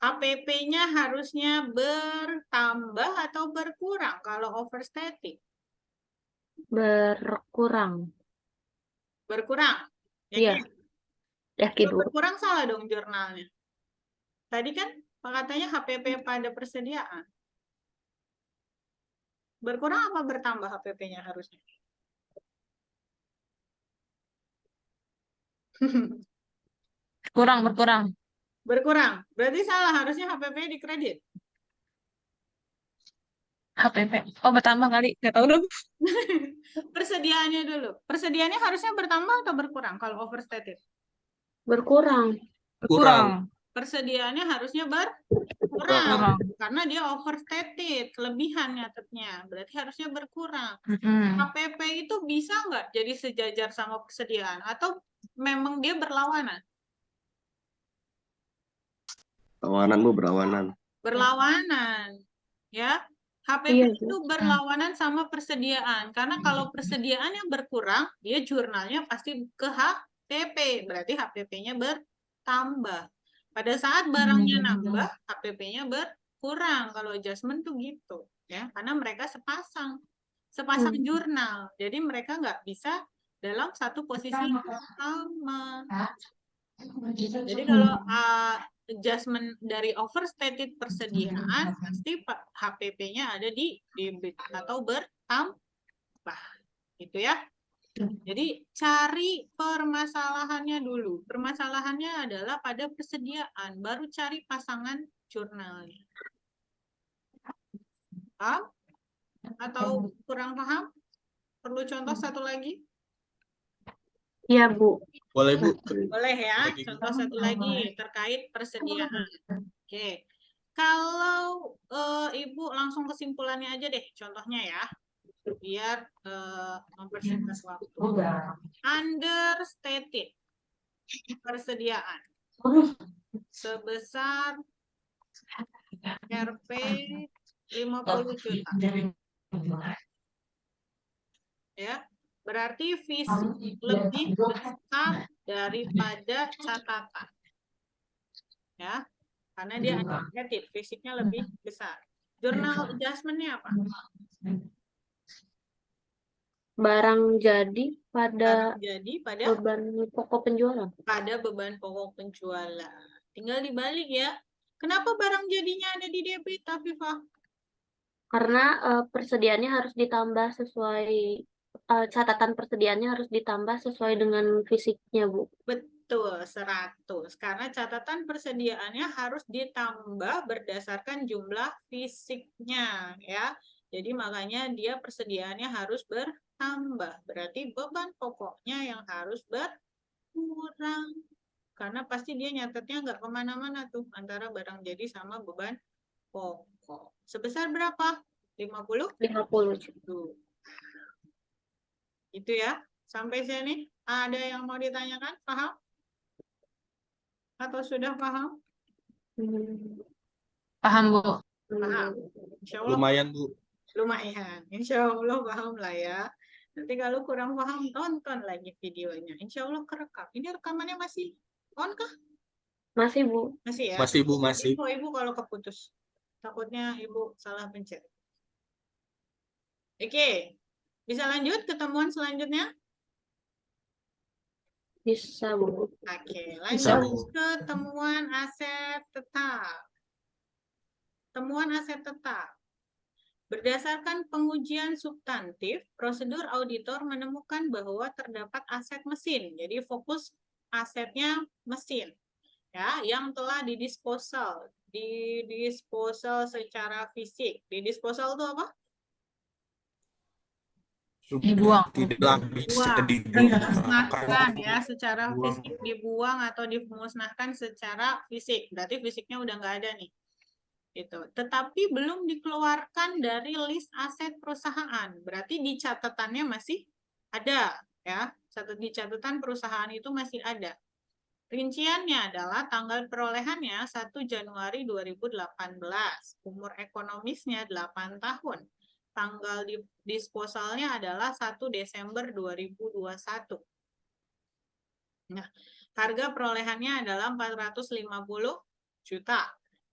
HPP-nya harusnya bertambah atau berkurang kalau overstated? Berkurang. Berkurang. Iya, Yakin? yakin, Kalau Bu. berkurang salah dong jurnalnya. Tadi kan katanya HPP pada persediaan. Berkurang apa bertambah HPP-nya harusnya? Berkurang. Berkurang. Berarti salah, harusnya HPP dikredit. HPP. Oh, bertambah kali. Nggak tahu dong. Persediaannya dulu. Persediaannya harusnya bertambah atau berkurang kalau overstated? Berkurang. Berkurang. Persediaannya harusnya berkurang Berkurang. karena dia overstated, kelebihan nyatetnya. Berarti harusnya berkurang. Mm-mm. HPP itu bisa nggak jadi sejajar sama persediaan atau memang dia berlawanan? Berlawanan, Bu, berlawanan. Berlawanan. Ya. HPP Iya, itu Bu. berlawanan sama persediaan. Karena kalau persediaannya berkurang, dia jurnalnya pasti ke HPP. Berarti HPP-nya bertambah. Pada saat barangnya nambah, HPP-nya berkurang. Kalau adjustment tuh gitu. Ya, karena mereka sepasang jurnal. Jadi mereka nggak bisa dalam satu posisi yang sama. Jadi kalau adjustment dari overstated persediaan pasti HPP-nya ada di debit atau bertambah, gitu ya. Jadi cari permasalahannya dulu. Permasalahannya adalah pada persediaan, baru cari pasangan jurnalnya. Paham? Atau kurang paham? Perlu contoh satu lagi? Iya, Bu. Boleh, Bu. Boleh ya, Lagi. contoh satu lagi terkait persediaan. Oke, kalau Ibu langsung kesimpulannya aja deh, contohnya ya, biar mempersingkat waktu. Understated persediaan sebesar Rp 50 juta. Ya, berarti fisik lebih besar daripada catatan. Ya, karena dia understated, fisiknya lebih besar. Jurnal adjustment-nya apa? Barang jadi pada Beban pokok penjualan. pada beban pokok penjualan. Tinggal dibalik ya. Kenapa barang jadinya ada di debit, Afifah? Karena persediaannya harus ditambah sesuai catatan persediaannya harus ditambah sesuai dengan fisiknya, Bu. Betul, 100. Karena catatan persediaannya harus ditambah berdasarkan jumlah fisiknya, ya. Jadi makanya dia persediaannya harus bertambah. Berarti beban pokoknya yang harus berkurang. Karena pasti dia nyatetnya nggak kemana-mana tuh antara barang jadi sama beban pokok. Sebesar berapa? 50? 50 juta. Tuh. Itu ya. Sampai sini ada yang mau ditanyakan? Paham? Atau sudah paham? Hmm. Paham, Bu. Paham. Insya Allah Lumayan, Bu. lumayan. Insya Allah paham lah ya. Nanti kalau kurang paham, tonton lagi videonya. Insya Allah kerekam. Ini rekamannya masih on kah? Masih, Bu. Masih ya? Masih, Bu, masih. Info Ibu kalau keputus. Takutnya Ibu salah pencet. Oke. Bisa lanjut ke temuan selanjutnya? Bisa, Bu. Oke, Bisa, lanjut Bu. ke temuan aset tetap. Temuan aset tetap. Berdasarkan pengujian substantif, prosedur auditor menemukan bahwa terdapat aset mesin. Jadi fokus asetnya mesin, ya, yang telah didisposal secara fisik. Didisposal itu apa? Dibuang. Tidak bisa Dimusnahkan ya, dibuang. secara fisik dibuang atau dimusnahkan secara fisik. Berarti fisiknya udah nggak ada nih. Gitu. Tetapi belum dikeluarkan dari list aset perusahaan. Berarti di catatannya masih ada ya. Di catatan perusahaan itu masih ada. Rinciannya adalah tanggal perolehannya 1 Januari 2018. Umur ekonomisnya 8 tahun. Tanggal disposalnya adalah 1 Desember 2021. Nah, harga perolehannya adalah 450 juta.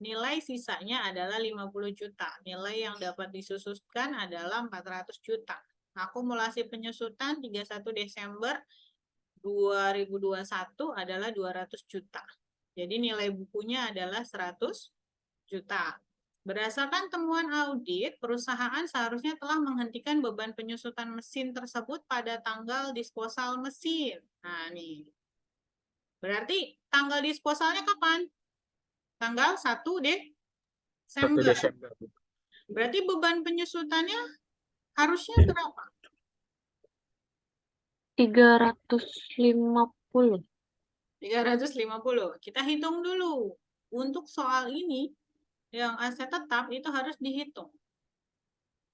Nilai sisanya adalah 50 juta. Nilai yang dapat disusutkan adalah 400 juta. Akumulasi penyusutan 31 Desember 2021 adalah 200 juta. Jadi nilai bukunya adalah 100 juta. Berdasarkan temuan audit, perusahaan seharusnya telah menghentikan beban penyusutan mesin tersebut pada tanggal disposal mesin. Nah, nih. Berarti tanggal disposalnya kapan? Tanggal 1 Desember. 1 Desember. Berarti beban penyusutannya harusnya berapa? 350. 350. Kita hitung dulu. Untuk soal ini, yang aset tetap itu harus dihitung.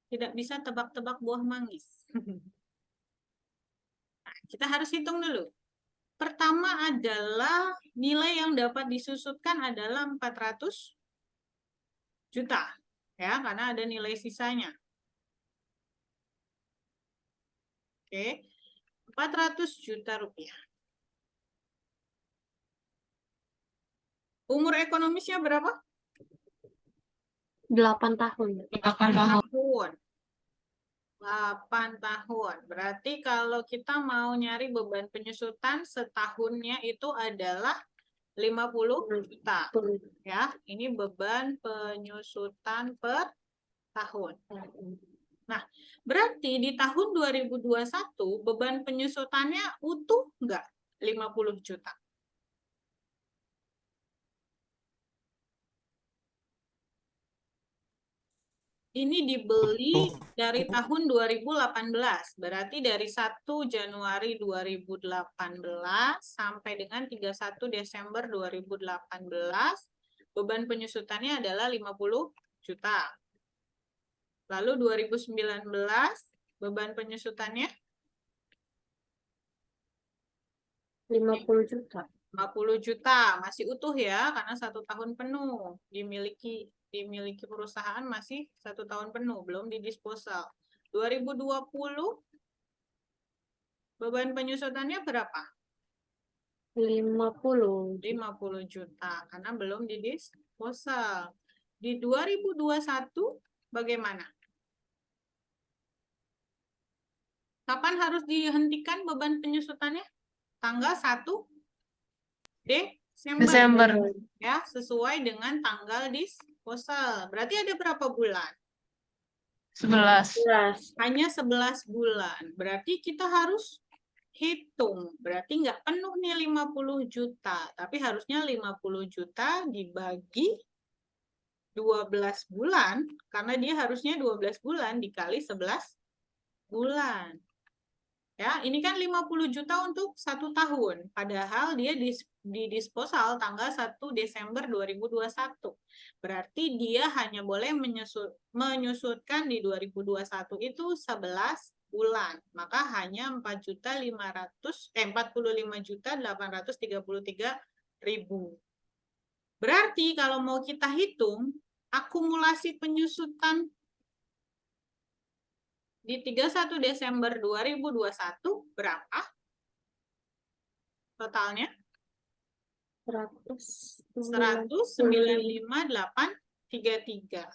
Tidak bisa tebak-tebak buah manggis. Nah, kita harus hitung dulu. Pertama adalah nilai yang dapat disusutkan adalah 400 juta. Ya, karena ada nilai sisanya. Oke. 400 juta rupiah. Umur ekonomisnya berapa? 8 tahun. 8 tahun. 8 tahun. Berarti kalau kita mau nyari beban penyusutan setahunnya itu adalah 50 juta. Ya, ini beban penyusutan per tahun. Nah, berarti di tahun 2021 beban penyusutannya utuh nggak 50 juta? Ini dibeli dari tahun 2018, berarti dari 1 Januari 2018 sampai dengan 31 Desember 2018, beban penyusutannya adalah 50 juta. Lalu 2019, beban penyusutannya 50 juta. 50 juta, masih utuh ya, karena 1 tahun penuh dimiliki perusahaan masih 1 tahun penuh, belum didisposal. 2020 beban penyusutannya berapa? 50. 50 juta, karena belum didisposal. Di 2021 bagaimana? Kapan harus dihentikan beban penyusutannya? Tanggal 1 Desember. Ya, sesuai dengan tanggal disposal. Berarti ada berapa bulan? 11. Hanya 11 bulan. Berarti kita harus hitung. Berarti nggak penuh nih 50 juta. Tapi harusnya 50 juta dibagi 12 bulan. Karena dia harusnya 12 bulan dikali 11 bulan. Ya, ini kan 50 juta untuk 1 tahun. Padahal dia di disposal tanggal 1 Desember 2021. Berarti dia hanya boleh menyusutkan di 2021 itu 11 bulan. Maka hanya 45.833.000. Berarti kalau mau kita hitung akumulasi penyusutan di 31 Desember 2021 berapa totalnya? 195.833.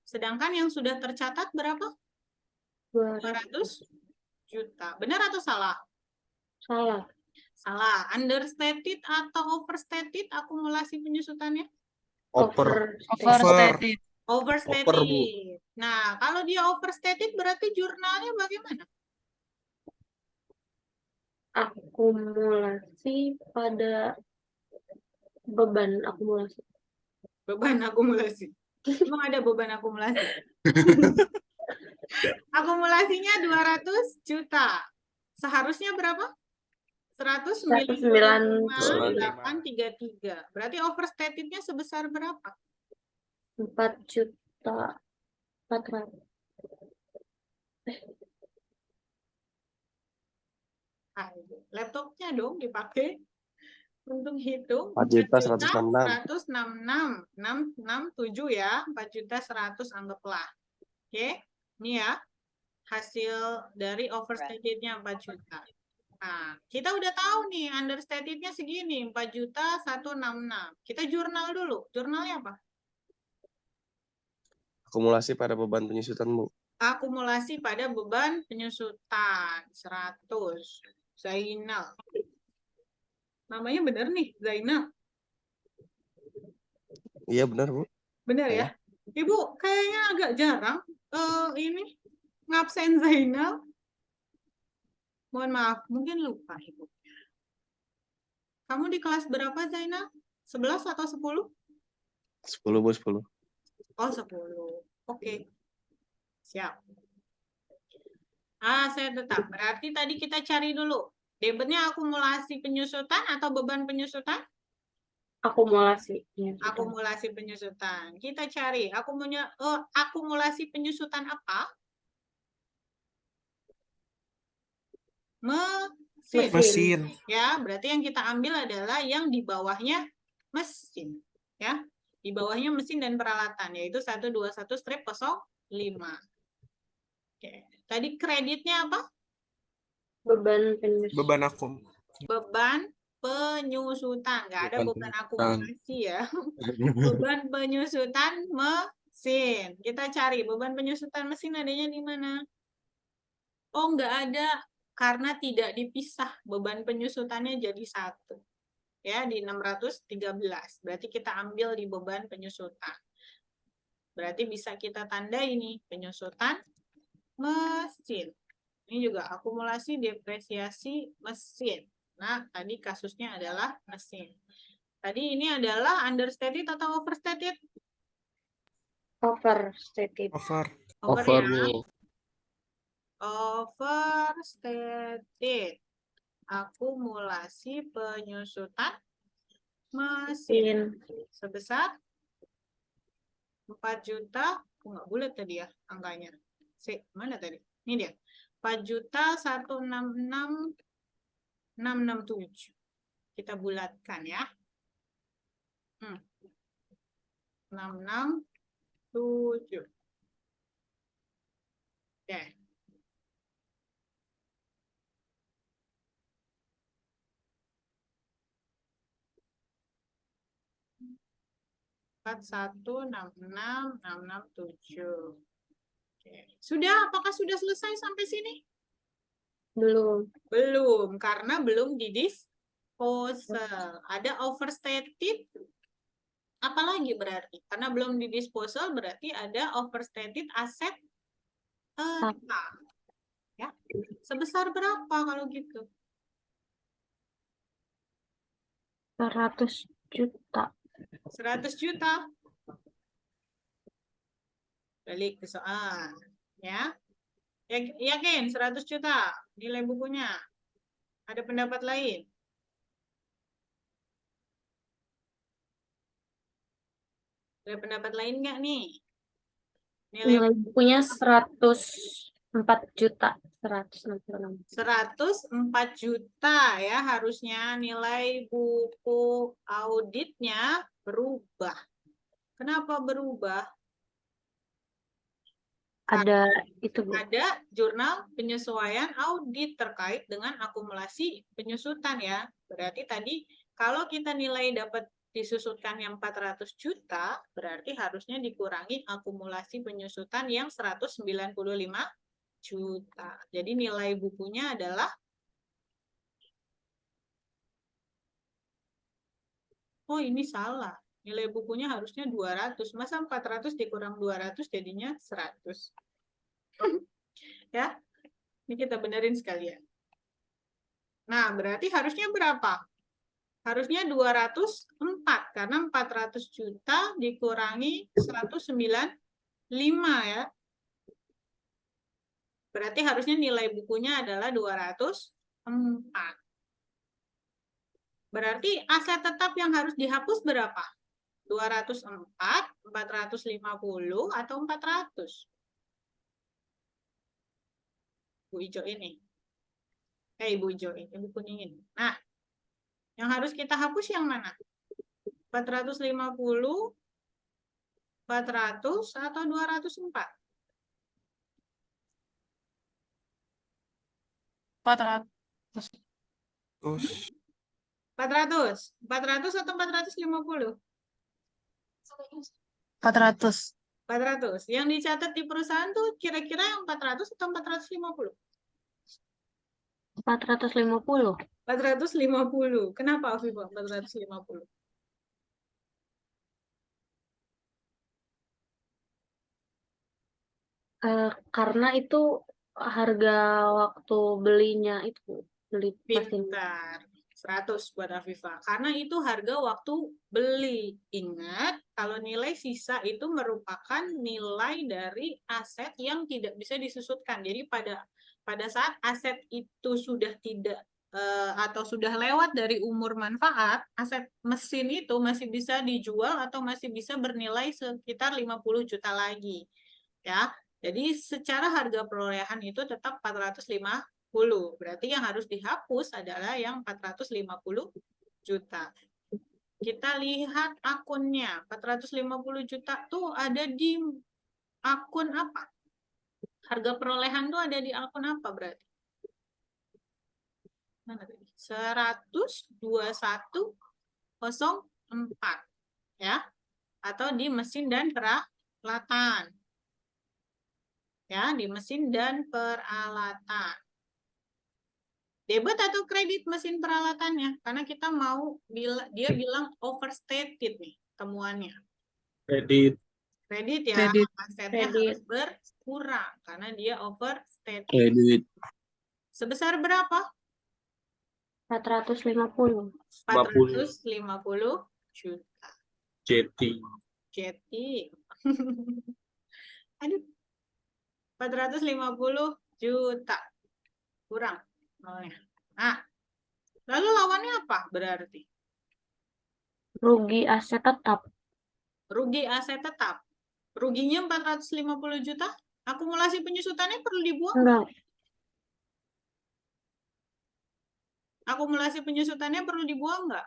Sedangkan yang sudah tercatat berapa? 200 juta. Benar atau salah? Salah. Salah. Understated atau overstated akumulasi penyusutannya? Overstated. Overstated. Over, Bu. Nah, kalau dia overstated berarti jurnalnya bagaimana? Akumulasi pada beban akumulasi. Beban akumulasi. Emang ada beban akumulasi? Akumulasinya 200 juta. Seharusnya berapa? 195.833. Berarti overstatednya sebesar berapa? 4.400.000. Laptopnya dong dipakai untuk hitung. 4.166.667 ya. 4.100 anggaplah. Oke. Ini ya. Hasil dari overstatednya 4 juta. Nah, kita udah tahu nih understatednya segini, 4.166. Kita jurnal dulu. Jurnalnya apa? akumulasi pada beban penyusutan, Bu. Akumulasi pada beban penyusutan 100. Zainal. Namanya benar nih, Zainal. Iya benar, Bu. Benar ya? Ibu, kayaknya agak jarang ini ngabsen Zainal. Mohon maaf, mungkin lupa Ibu. Kamu di kelas berapa, Zainal? 11 atau 10? 10, Bu, 10. Oh, 10. Oke. Siap. Saya tetap. Berarti tadi kita cari dulu. Debetnya akumulasi penyusutan atau beban penyusutan? Akumulasi. Akumulasi penyusutan. Kita cari. Akumulasi penyusutan apa? Mesin. Ya, berarti yang kita ambil adalah yang di bawahnya mesin. Ya, di bawahnya mesin dan peralatan, yaitu 121-05. Oke. Tadi kreditnya apa? Beban penyusutan. Beban akum. Beban penyusutan. Nggak ada beban akumulasi ya. Beban penyusutan mesin. Kita cari beban penyusutan mesin adanya di mana? Oh, nggak ada. Karena tidak dipisah. Beban penyusutannya jadi 1. Ya, di 613. Berarti kita ambil di beban penyusutan. Berarti bisa kita tandai ini penyusutan mesin. Ini juga akumulasi depresiasi mesin. Nah, tadi kasusnya adalah mesin. Tadi ini adalah understated atau overstated? Overstated. Over. Over ya. Bu. Overstated. Akumulasi penyusutan mesin. Sebesar 4 juta. Nggak bulat tadi ya angkanya. Mana tadi? Ini dia. 4.166.667. Kita bulatkan ya. 667. Oke. Satu 66667. Sudah, apakah sudah selesai sampai sini? Belum. Belum, karena belum didisposal. Ada overstated, apalagi berarti? Karena belum didisposal, berarti ada overstated aset ya. Sebesar berapa kalau gitu? 100 juta. 100 juta. Balik ke soal. Ya. Yakin 100 juta nilai bukunya. Ada pendapat lain? Ada pendapat lain nggak nih? Nilai bukunya 104 juta. 166. 104 juta ya harusnya nilai buku auditnya berubah. Kenapa berubah? Ada itu, Bu. Ada jurnal penyesuaian audit terkait dengan akumulasi penyusutan ya. Berarti tadi kalau kita nilai dapat disusutkan yang 400 juta, berarti harusnya dikurangi akumulasi penyusutan yang 195 juta. Jadi nilai bukunya adalah, oh ini salah. Nilai bukunya harusnya 200. Masa 400 dikurang 200 jadinya 100. Ya, ini kita benerin sekalian. Nah, berarti harusnya berapa? Harusnya 204, karena 400 juta dikurangi 195 ya. Berarti harusnya nilai bukunya adalah 204. Berarti aset tetap yang harus dihapus berapa? 204, 450, atau 400? Bu Ijo ini. Ibu Ijo ini, Ibu Kuning ini. Nah, yang harus kita hapus yang mana? 450, 400, atau 204? 400. Terus 400. 400 atau 450? 400. 400. Yang dicatat di perusahaan tuh kira-kira yang 400 atau 450? 450. 450. Kenapa, Afifah? 450. Karena itu harga waktu belinya itu, beli mesin. Pintar. 100 buat Afifah. Karena itu harga waktu beli. Ingat, kalau nilai sisa itu merupakan nilai dari aset yang tidak bisa disusutkan. Jadi pada saat aset itu sudah tidak atau sudah lewat dari umur manfaat, aset mesin itu masih bisa dijual atau masih bisa bernilai sekitar 50 juta lagi. Ya. Jadi secara harga perolehan itu tetap 450. Berarti yang harus dihapus adalah yang 450 juta. Kita lihat akunnya. 450 juta tuh ada di akun apa? Harga perolehan tuh ada di akun apa berarti? Mana tadi? 12104 ya. Atau di mesin dan peralatan. Ya, di mesin dan peralatan. Debit atau kredit mesin peralatannya? Karena kita mau dia bilang overstated nih temuannya. Kredit. Kredit ya, Kredit. asetnya harus berkurang karena dia overstated. Kredit. Sebesar berapa? 450. 450 juta. Jeti. Jeti. Aduh. 450 juta. Kurang nolnya. Nah, lalu lawannya apa berarti? Rugi aset tetap. Rugi aset tetap. Ruginya 450 juta. Akumulasi penyusutannya perlu dibuang? Enggak. Akumulasi penyusutannya perlu dibuang nggak?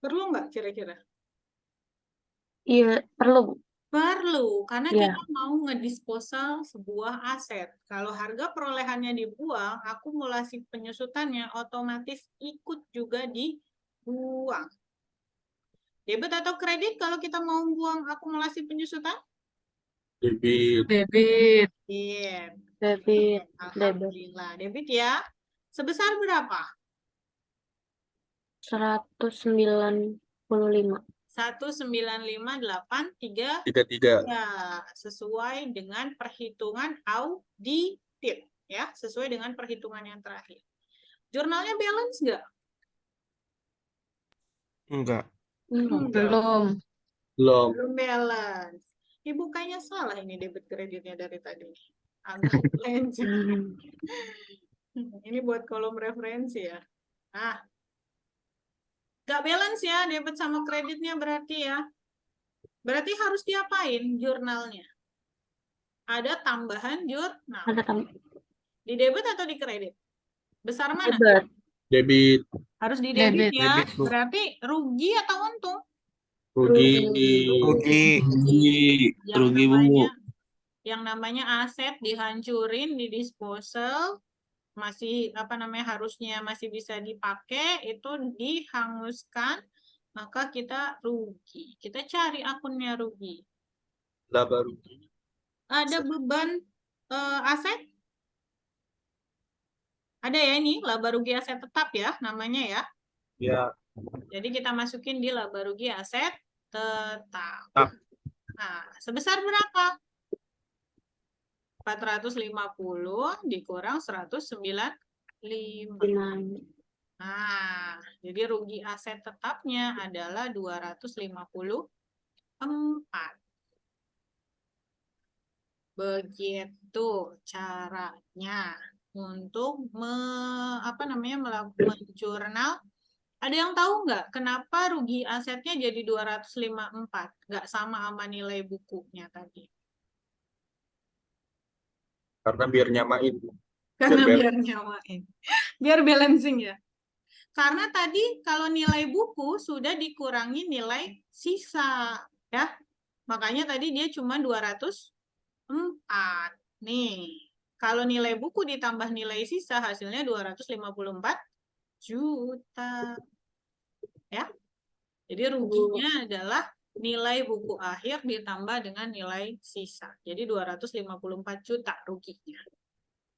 Perlu nggak kira-kira? Iya, perlu, Bu. Perlu, karena Ya. kita mau ngedisposal sebuah aset. Kalau harga perolehannya dibuang, akumulasi penyusutannya otomatis ikut juga dibuang. Debit atau kredit kalau kita mau buang akumulasi penyusutan? Debit. Debit. Iya. Debit. Alhamdulillah. Debit ya. Sebesar berapa? 195. 19583 33. ya, sesuai dengan perhitungan audited ya, sesuai dengan perhitungan yang terakhir. Jurnalnya balance nggak? Enggak. Belum. Belum. Belum balance. Ibu kayaknya salah ini debit kreditnya dari tadi. Agak melenceng. Ini buat kolom referensi ya. Nah, nggak balance ya debit sama kreditnya berarti ya. Berarti harus diapain jurnalnya? Ada tambahan jurnal. Ada Di debit atau di kredit? Besar mana? debit. Debit. Harus di debit Debit. ya. Debit, Bu. Berarti rugi atau untung? Rugi. Rugi, Bu. Yang namanya aset dihancurin, di disposal, masih harusnya masih bisa dipakai, itu dihanguskan, maka kita rugi. Kita cari akunnya rugi. Laba rugi. Ada beban aset? Ada ya, ini laba rugi aset tetap ya namanya ya. Ya. Jadi kita masukin di laba rugi aset tetap. Tetap. Nah, sebesar berapa? 450 dikurang 195. Nah, jadi rugi aset tetapnya adalah 254. Begitu caranya untuk melakukan jurnal. Ada yang tahu nggak kenapa rugi asetnya jadi 254? Nggak sama sama nilai bukunya tadi. Karena biar nyamain. Karena biar nyamain. Biar balancing ya. Karena tadi kalau nilai buku sudah dikurangi nilai sisa. Ya. Makanya tadi dia cuma 204. Nih. Kalau nilai buku ditambah nilai sisa hasilnya 254 juta. Ya. Jadi ruginya adalah nilai buku akhir ditambah dengan nilai sisa. Jadi 254 juta ruginya.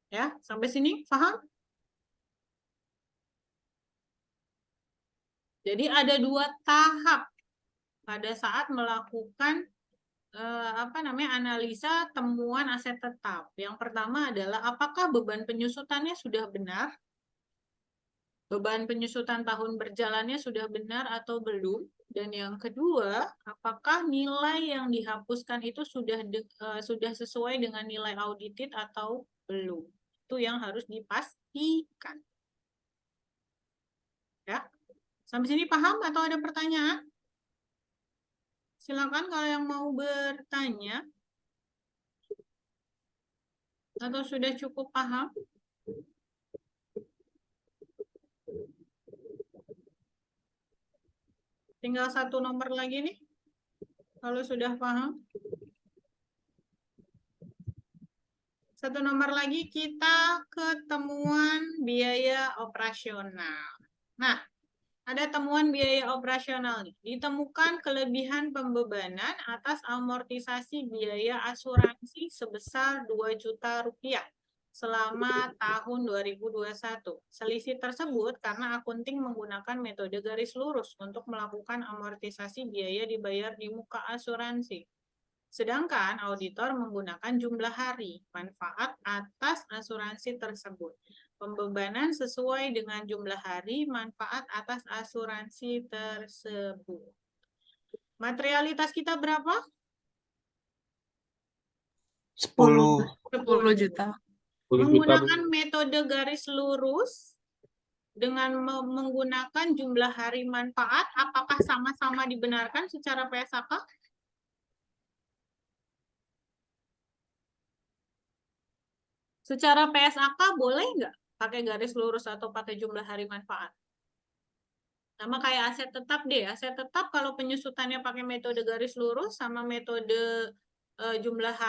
Ya, sampai sini paham? Jadi ada 2 tahap pada saat melakukan analisa temuan aset tetap. Yang pertama adalah apakah beban penyusutannya sudah benar? Beban penyusutan tahun berjalannya sudah benar atau belum? Dan yang kedua, apakah nilai yang dihapuskan itu sudah sesuai dengan nilai audited atau belum? Itu yang harus dipastikan. Ya. Sampai sini paham atau ada pertanyaan? Silakan kalau yang mau bertanya. Atau sudah cukup paham? Tinggal 1 nomor lagi nih. Kalau sudah paham. 1 nomor lagi kita ketemuan biaya operasional. Nah, ada temuan biaya operasional nih. Ditemukan kelebihan pembebanan atas amortisasi biaya asuransi sebesar 2 juta rupiah selama tahun 2021. Selisih tersebut karena akunting menggunakan metode garis lurus untuk melakukan amortisasi biaya dibayar di muka asuransi. Sedangkan auditor menggunakan jumlah hari manfaat atas asuransi tersebut. Pembebanan sesuai dengan jumlah hari manfaat atas asuransi tersebut. Materialitas kita berapa? 10. 10 juta. Menggunakan metode garis lurus dengan menggunakan jumlah hari manfaat, apakah sama-sama dibenarkan secara PSAK? Secara PSAK boleh nggak pakai garis lurus atau pakai jumlah hari manfaat? Sama kayak aset tetap deh. Aset tetap kalau penyusutannya pakai metode garis lurus sama metode jumlah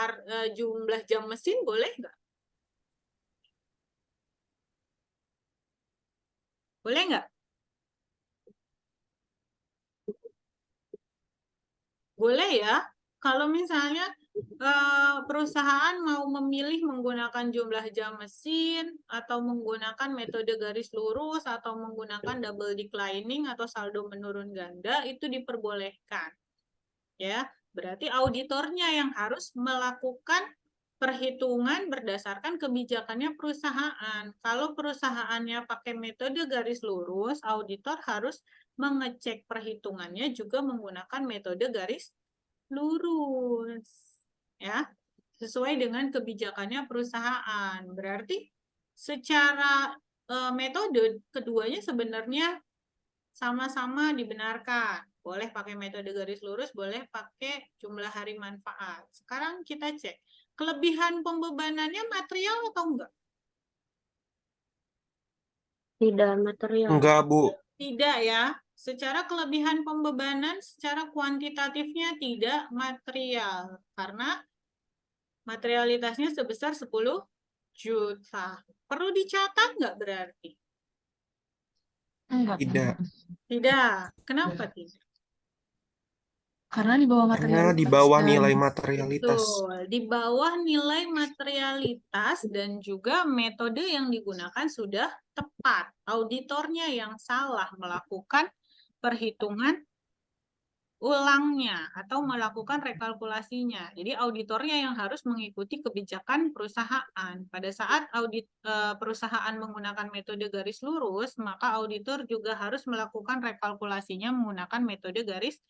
jam mesin boleh nggak? Boleh nggak? Boleh ya. Kalau misalnya perusahaan mau memilih menggunakan jumlah jam mesin atau menggunakan metode garis lurus atau menggunakan double declining atau saldo menurun ganda itu diperbolehkan. Ya, berarti auditornya yang harus melakukan perhitungan berdasarkan kebijakannya perusahaan. Kalau perusahaannya pakai metode garis lurus, auditor harus mengecek perhitungannya juga menggunakan metode garis lurus. Ya, sesuai dengan kebijakannya perusahaan. Berarti secara metode keduanya sebenarnya sama-sama dibenarkan. Boleh pakai metode garis lurus, boleh pakai jumlah hari manfaat. Sekarang kita cek, kelebihan pembebanannya material atau enggak? Tidak material. Enggak, Bu. Tidak ya. Secara kelebihan pembebanan, secara kuantitatifnya tidak material. Karena materialitasnya sebesar 10 juta. Perlu dicatat nggak berarti? Enggak. Tidak. Tidak. Kenapa tidak? Karena di bawah Karena materialitas di bawah dan nilai materialitas. Betul, di bawah nilai materialitas dan juga metode yang digunakan sudah tepat. Auditornya yang salah melakukan perhitungan ulangnya atau melakukan rekalkulasinya. Jadi auditornya yang harus mengikuti kebijakan perusahaan. Pada saat perusahaan menggunakan metode garis lurus, maka auditor juga harus melakukan rekalkulasinya menggunakan metode garis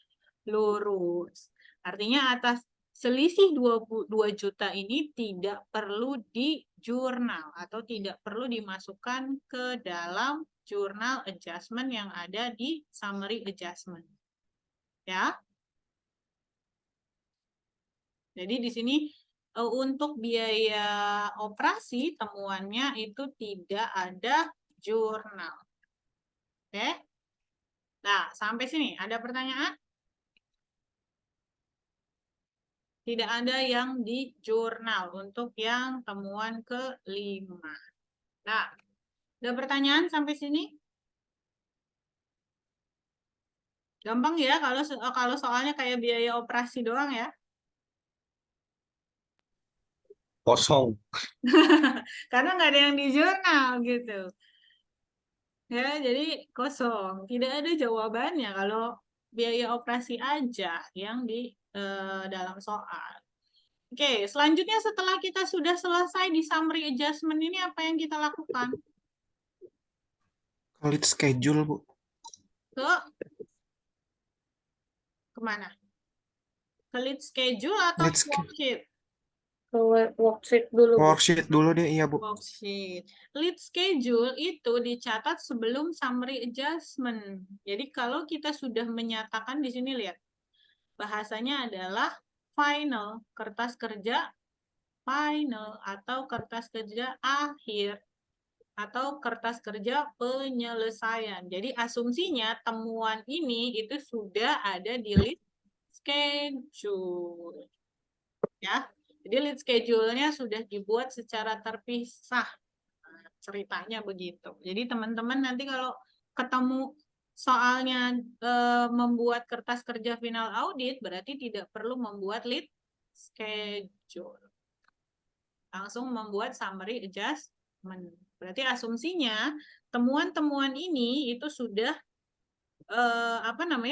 lurus. Artinya atas selisih 22 juta ini tidak perlu di jurnal atau tidak perlu dimasukkan ke dalam jurnal adjustment yang ada di summary adjustment. Ya. Jadi di sini untuk biaya operasi temuannya itu tidak ada jurnal. Oke. Nah, sampai sini ada pertanyaan? Tidak ada yang di jurnal untuk yang temuan ke-5. Nah, ada pertanyaan sampai sini? Gampang ya kalau soalnya kayak biaya operasi doang ya. Kosong. Karena nggak ada yang di jurnal gitu. Ya, jadi kosong. Tidak ada jawabannya kalau biaya operasi aja yang di dalam soal. Oke, selanjutnya setelah kita sudah selesai di summary adjustment ini apa yang kita lakukan? Lead schedule, Bu. Kemana? Ke lead schedule atau Lead schedule. worksheet? Ke worksheet dulu, Bu. Worksheet dulu deh, iya, Bu. Worksheet. Lead schedule itu dicatat sebelum summary adjustment. Jadi kalau kita sudah menyatakan di sini lihat. Bahasanya adalah final, kertas kerja final atau kertas kerja akhir atau kertas kerja penyelesaian. Jadi asumsinya temuan ini itu sudah ada di lead schedule. Ya. Jadi lead schedule-nya sudah dibuat secara terpisah. Nah, ceritanya begitu. Jadi teman-teman nanti kalau ketemu soalnya membuat kertas kerja final audit, berarti tidak perlu membuat lead schedule. Langsung membuat summary adjustment. Berarti asumsinya temuan-temuan ini itu sudah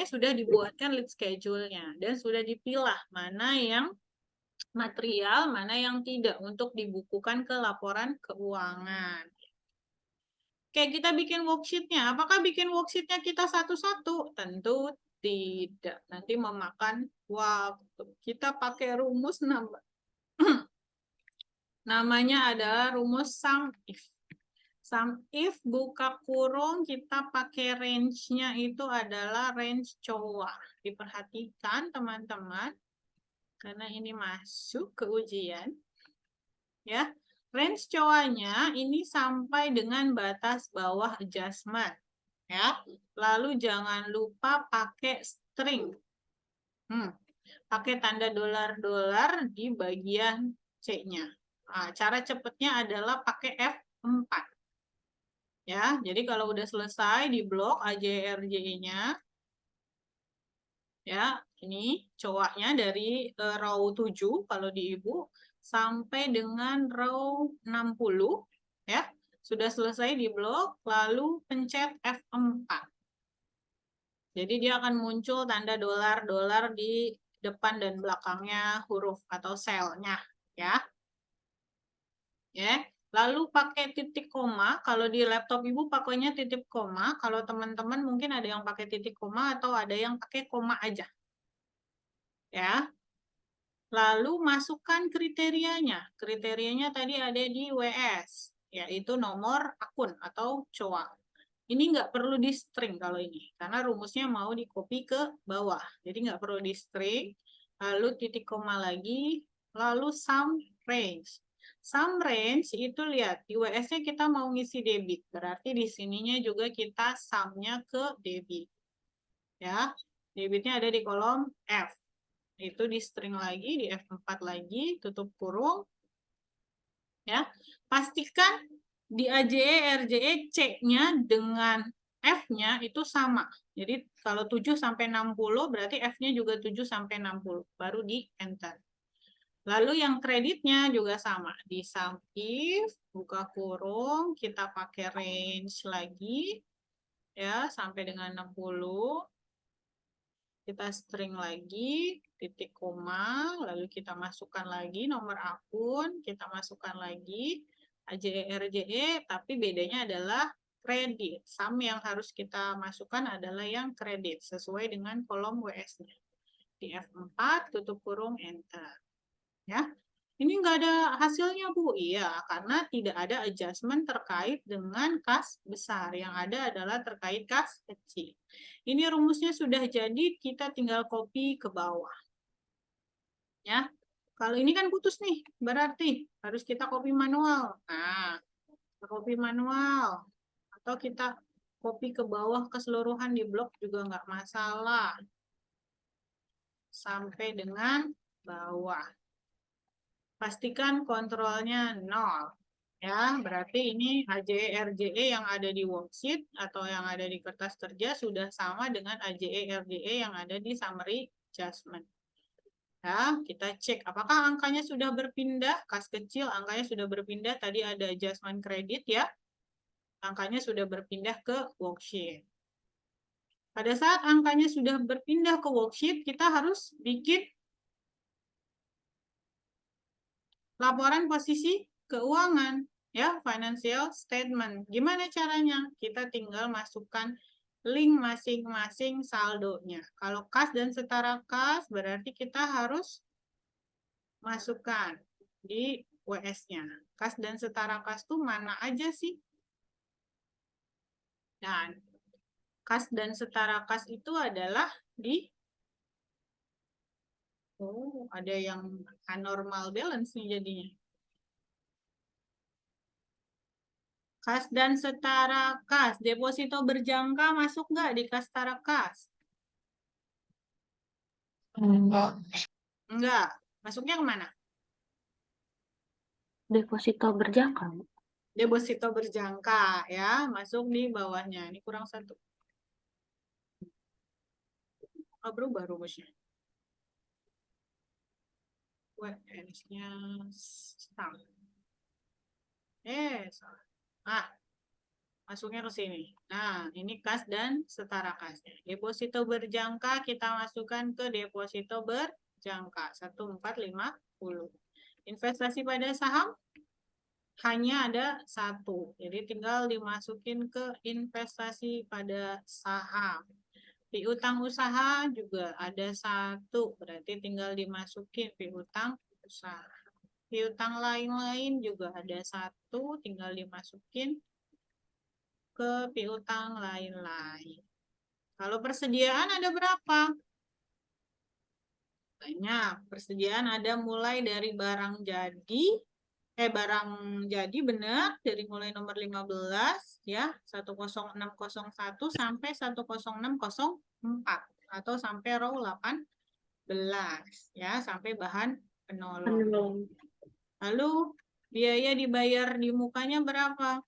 sudah dibuatkan lead schedule-nya dan sudah dipilah mana yang material, mana yang tidak untuk dibukukan ke laporan keuangan. Oke, kita bikin worksheet-nya. Apakah bikin worksheet-nya kita satu-satu? Tentu tidak. Nanti memakan waktu. Kita pakai rumus namanya adalah rumus sum if. Sum if buka kurung, kita pakai range-nya itu adalah range COA. Diperhatikan teman-teman. Karena ini masuk ke ujian. Ya. Range COA-nya ini sampai dengan batas bawah adjustment. Ya. Lalu jangan lupa pakai string. Pakai tanda dolar-dolar di bagian C-nya. Nah, cara cepatnya adalah pakai F4. Ya, jadi kalau udah selesai di blok AJRJ-nya, Ya, ini cowoknya dari row 7 kalau di Ibu sampai dengan row 60 ya. Sudah selesai di blok, lalu pencet F4. Jadi dia akan muncul tanda dolar-dolar di depan dan belakangnya huruf atau selnya ya. Ya. Lalu pakai titik koma, kalau di laptop Ibu pakainya titik koma, kalau teman-teman mungkin ada yang pakai titik koma atau ada yang pakai koma aja. Ya. Lalu masukkan kriterianya. Kriterianya tadi ada di WS, yaitu nomor akun atau COA. Ini nggak perlu di string kalau ini, karena rumusnya mau di copy ke bawah. Jadi nggak perlu di string, lalu titik koma lagi, lalu sum range. Sum range itu lihat, di WS-nya kita mau ngisi debit, berarti di sininya juga kita sum-nya ke debit. Ya, debitnya ada di kolom F. Itu di string lagi, di F4 lagi, tutup kurung. Ya, pastikan di AJE, RJE, C-nya dengan F-nya itu sama. Jadi kalau 7 sampai 60 berarti F-nya juga 7 sampai 60. Baru di enter. Lalu yang kreditnya juga sama. Di sum if, buka kurung, kita pakai range lagi. Ya, sampai dengan 60. Kita string lagi, titik koma, lalu kita masukkan lagi nomor akun, kita masukkan lagi AJE, RJE, tapi bedanya adalah kredit. Sum yang harus kita masukkan adalah yang kredit, sesuai dengan kolom WS-nya. Di F4, tutup kurung, enter. Ya, ini nggak ada hasilnya, Bu. Iya, karena tidak ada adjustment terkait dengan kas besar. Yang ada adalah terkait kas kecil. Ini rumusnya sudah jadi, kita tinggal copy ke bawah. Ya, kalau ini kan putus nih, berarti harus kita copy manual. Nah, kita copy manual. Atau kita copy ke bawah keseluruhan di blok juga nggak masalah. Sampai dengan bawah. Pastikan kontrolnya 0. Ya, berarti ini AJE, RJE yang ada di worksheet atau yang ada di kertas kerja sudah sama dengan AJE, RJE yang ada di summary adjustment. Ya, kita cek apakah angkanya sudah berpindah, kas kecil angkanya sudah berpindah, tadi ada adjustment kredit ya, angkanya sudah berpindah ke worksheet. Pada saat angkanya sudah berpindah ke worksheet, kita harus bikin laporan posisi keuangan, ya, financial statement. Gimana caranya? Kita tinggal masukkan link masing-masing saldonya. Kalau kas dan setara kas, berarti kita harus masukkan di WS-nya. Kas dan setara kas itu mana aja sih? Dan kas dan setara kas itu adalah di ada yang anormal balance nih jadinya. Kas dan setara kas. Deposito berjangka masuk nggak di kas setara kas? Enggak. Enggak. Masuknya kemana? Deposito berjangka. Deposito berjangka ya. Masuk di bawahnya. Ini kurang satu. Oh, berubah rumusnya. WS-nya sama. Salah. Ah, masuknya ke sini. Nah, ini kas dan setara kasnya. Deposito berjangka kita masukkan ke deposito berjangka 1450. Investasi pada saham hanya ada satu. Jadi tinggal dimasukin ke investasi pada saham. Piutang usaha juga ada satu. Berarti tinggal dimasukin piutang usaha. Piutang lain-lain juga ada satu. Tinggal dimasukin ke piutang lain-lain. Kalau persediaan ada berapa? Banyak. Persediaan ada mulai dari barang jadi benar dari mulai nomor 15 ya 10601 sampai 10604 atau sampai row 18 ya sampai bahan penolong. Lalu biaya dibayar di mukanya berapa?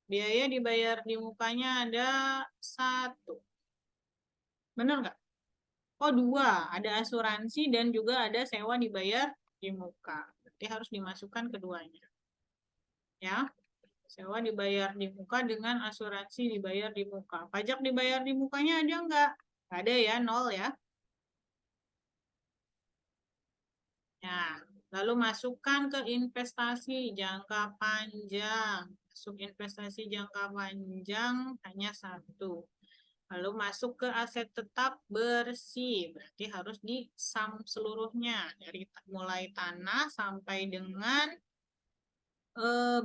Biaya dibayar di mukanya ada 1. Bener nggak? Oh, dua. Ada asuransi dan juga ada sewa dibayar di muka. Berarti harus dimasukkan keduanya. Ya, sewa dibayar di muka dengan asuransi dibayar di muka. Pajak dibayar di mukanya ada nggak? Nggak ada ya, nol ya. Nah, lalu masukkan ke investasi jangka panjang. Masuk investasi jangka panjang hanya satu. Lalu masuk ke aset tetap bersih, berarti harus di-sum seluruhnya dari mulai tanah sampai dengan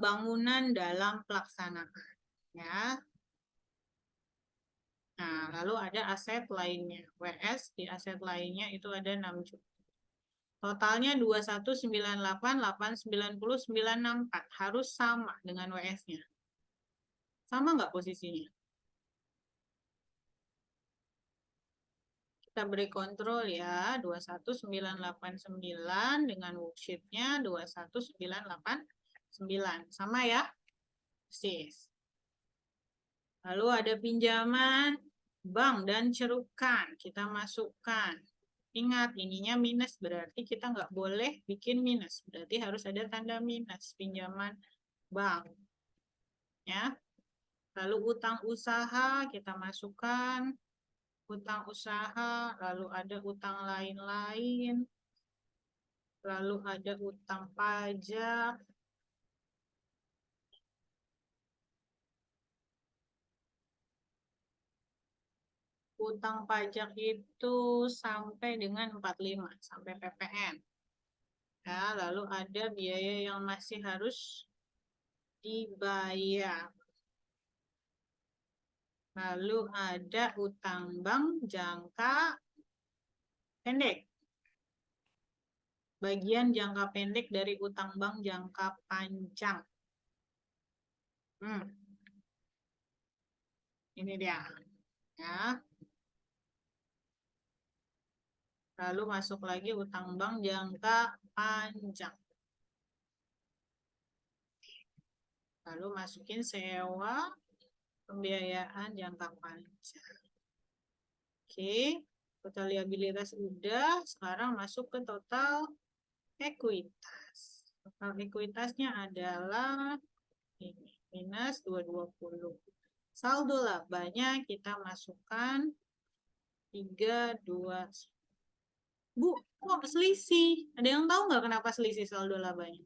bangunan dalam pelaksanaan. Ya. Nah, lalu ada aset lainnya. WS di aset lainnya itu ada 6 juta. Totalnya 2198.890.964 harus sama dengan WS-nya. Sama nggak posisinya? Kita beri kontrol ya, 21989 dengan worksheet-nya 21989. Sama ya? Persis. Lalu ada pinjaman bank dan cerukan. Kita masukkan. Ingat, ininya minus, berarti kita nggak boleh bikin minus. Berarti harus ada tanda minus, pinjaman bank. Ya. Lalu utang usaha, kita masukkan. Utang usaha, lalu ada utang lain-lain, lalu ada utang pajak, utang pajak itu sampai dengan 45, sampai PPN. Ya, lalu ada biaya yang masih harus dibayar. Lalu ada utang bank jangka pendek. Bagian jangka pendek dari utang bank jangka panjang. Ini dia. Ya. Lalu masuk lagi utang bank jangka panjang. Lalu masukin sewa pembiayaan jangka panjang. Oke, total liabilitas udah. Sekarang masuk ke total ekuitas. Total ekuitasnya adalah ini, minus 220. Saldo labanya kita masukkan 32. Bu, kok selisih? Ada yang tahu nggak kenapa selisih saldo labanya?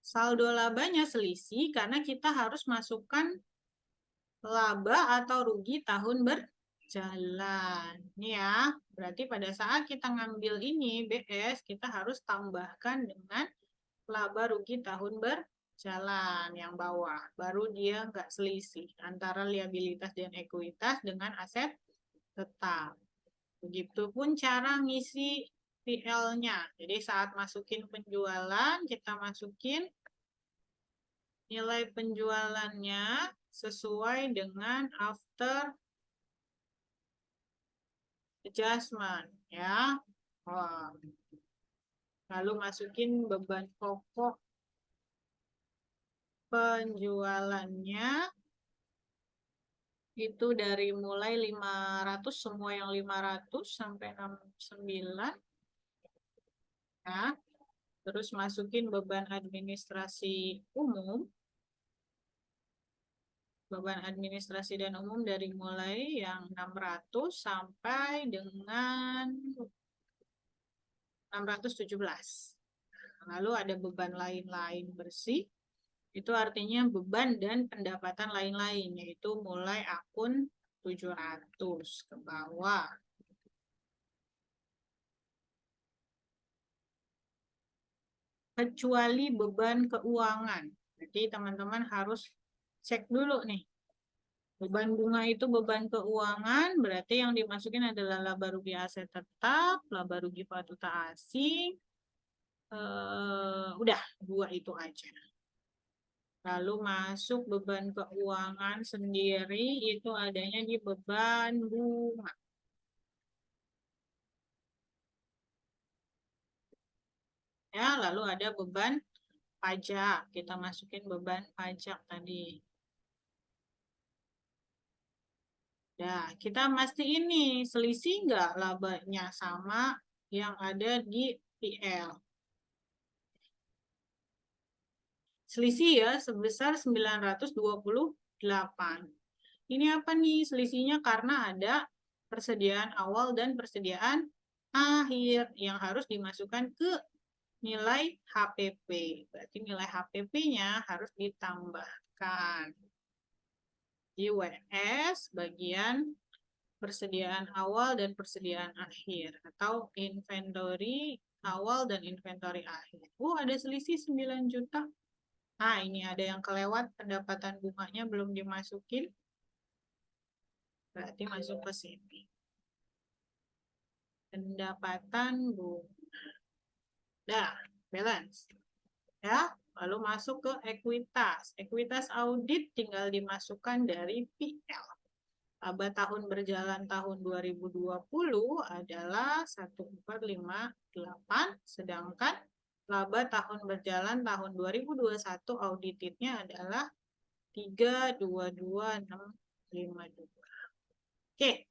Saldo labanya selisih karena kita harus masukkan laba atau rugi tahun berjalan. Ini ya, berarti pada saat kita ngambil ini BS, kita harus tambahkan dengan laba rugi tahun berjalan yang bawah. Baru dia nggak selisih antara liabilitas dan ekuitas dengan aset tetap. Begitupun cara ngisi PL-nya. Jadi saat masukin penjualan, kita masukin nilai penjualannya sesuai dengan after adjustment ya. Lalu masukin beban pokok penjualannya itu dari mulai 500, semua yang 500 sampai 69 ya. Terus masukin beban administrasi umum. Beban administrasi dan umum dari mulai yang 600 sampai dengan 617. Lalu ada beban lain-lain bersih. Itu artinya beban dan pendapatan lain-lain, yaitu mulai akun 700 ke bawah. Kecuali beban keuangan. Jadi teman-teman harus cek dulu nih. Beban bunga itu beban keuangan, berarti yang dimasukin adalah laba rugi aset tetap, laba rugi valuta asing. Udah, dua itu aja. Lalu masuk beban keuangan sendiri, itu adanya di beban bunga. Ya, lalu ada beban pajak. Kita masukin beban pajak tadi. Nah, kita mesti ini selisih nggak labanya sama yang ada di PL. Selisih ya sebesar 928. Ini apa nih selisihnya? Karena ada persediaan awal dan persediaan akhir yang harus dimasukkan ke nilai HPP. Berarti nilai HPP-nya harus ditambahkan. Di WS bagian persediaan awal dan persediaan akhir atau inventory awal dan inventory akhir. Ada selisih 9 juta. Nah, ini ada yang kelewat, pendapatan bunganya belum dimasukin. Berarti masuk ke sini. Pendapatan bunga. Dah, balance. Ya, lalu masuk ke ekuitas. Ekuitas audit tinggal dimasukkan dari PL. Laba tahun berjalan tahun 2020 adalah 1458, sedangkan laba tahun berjalan tahun 2021 auditednya adalah 322652. Oke.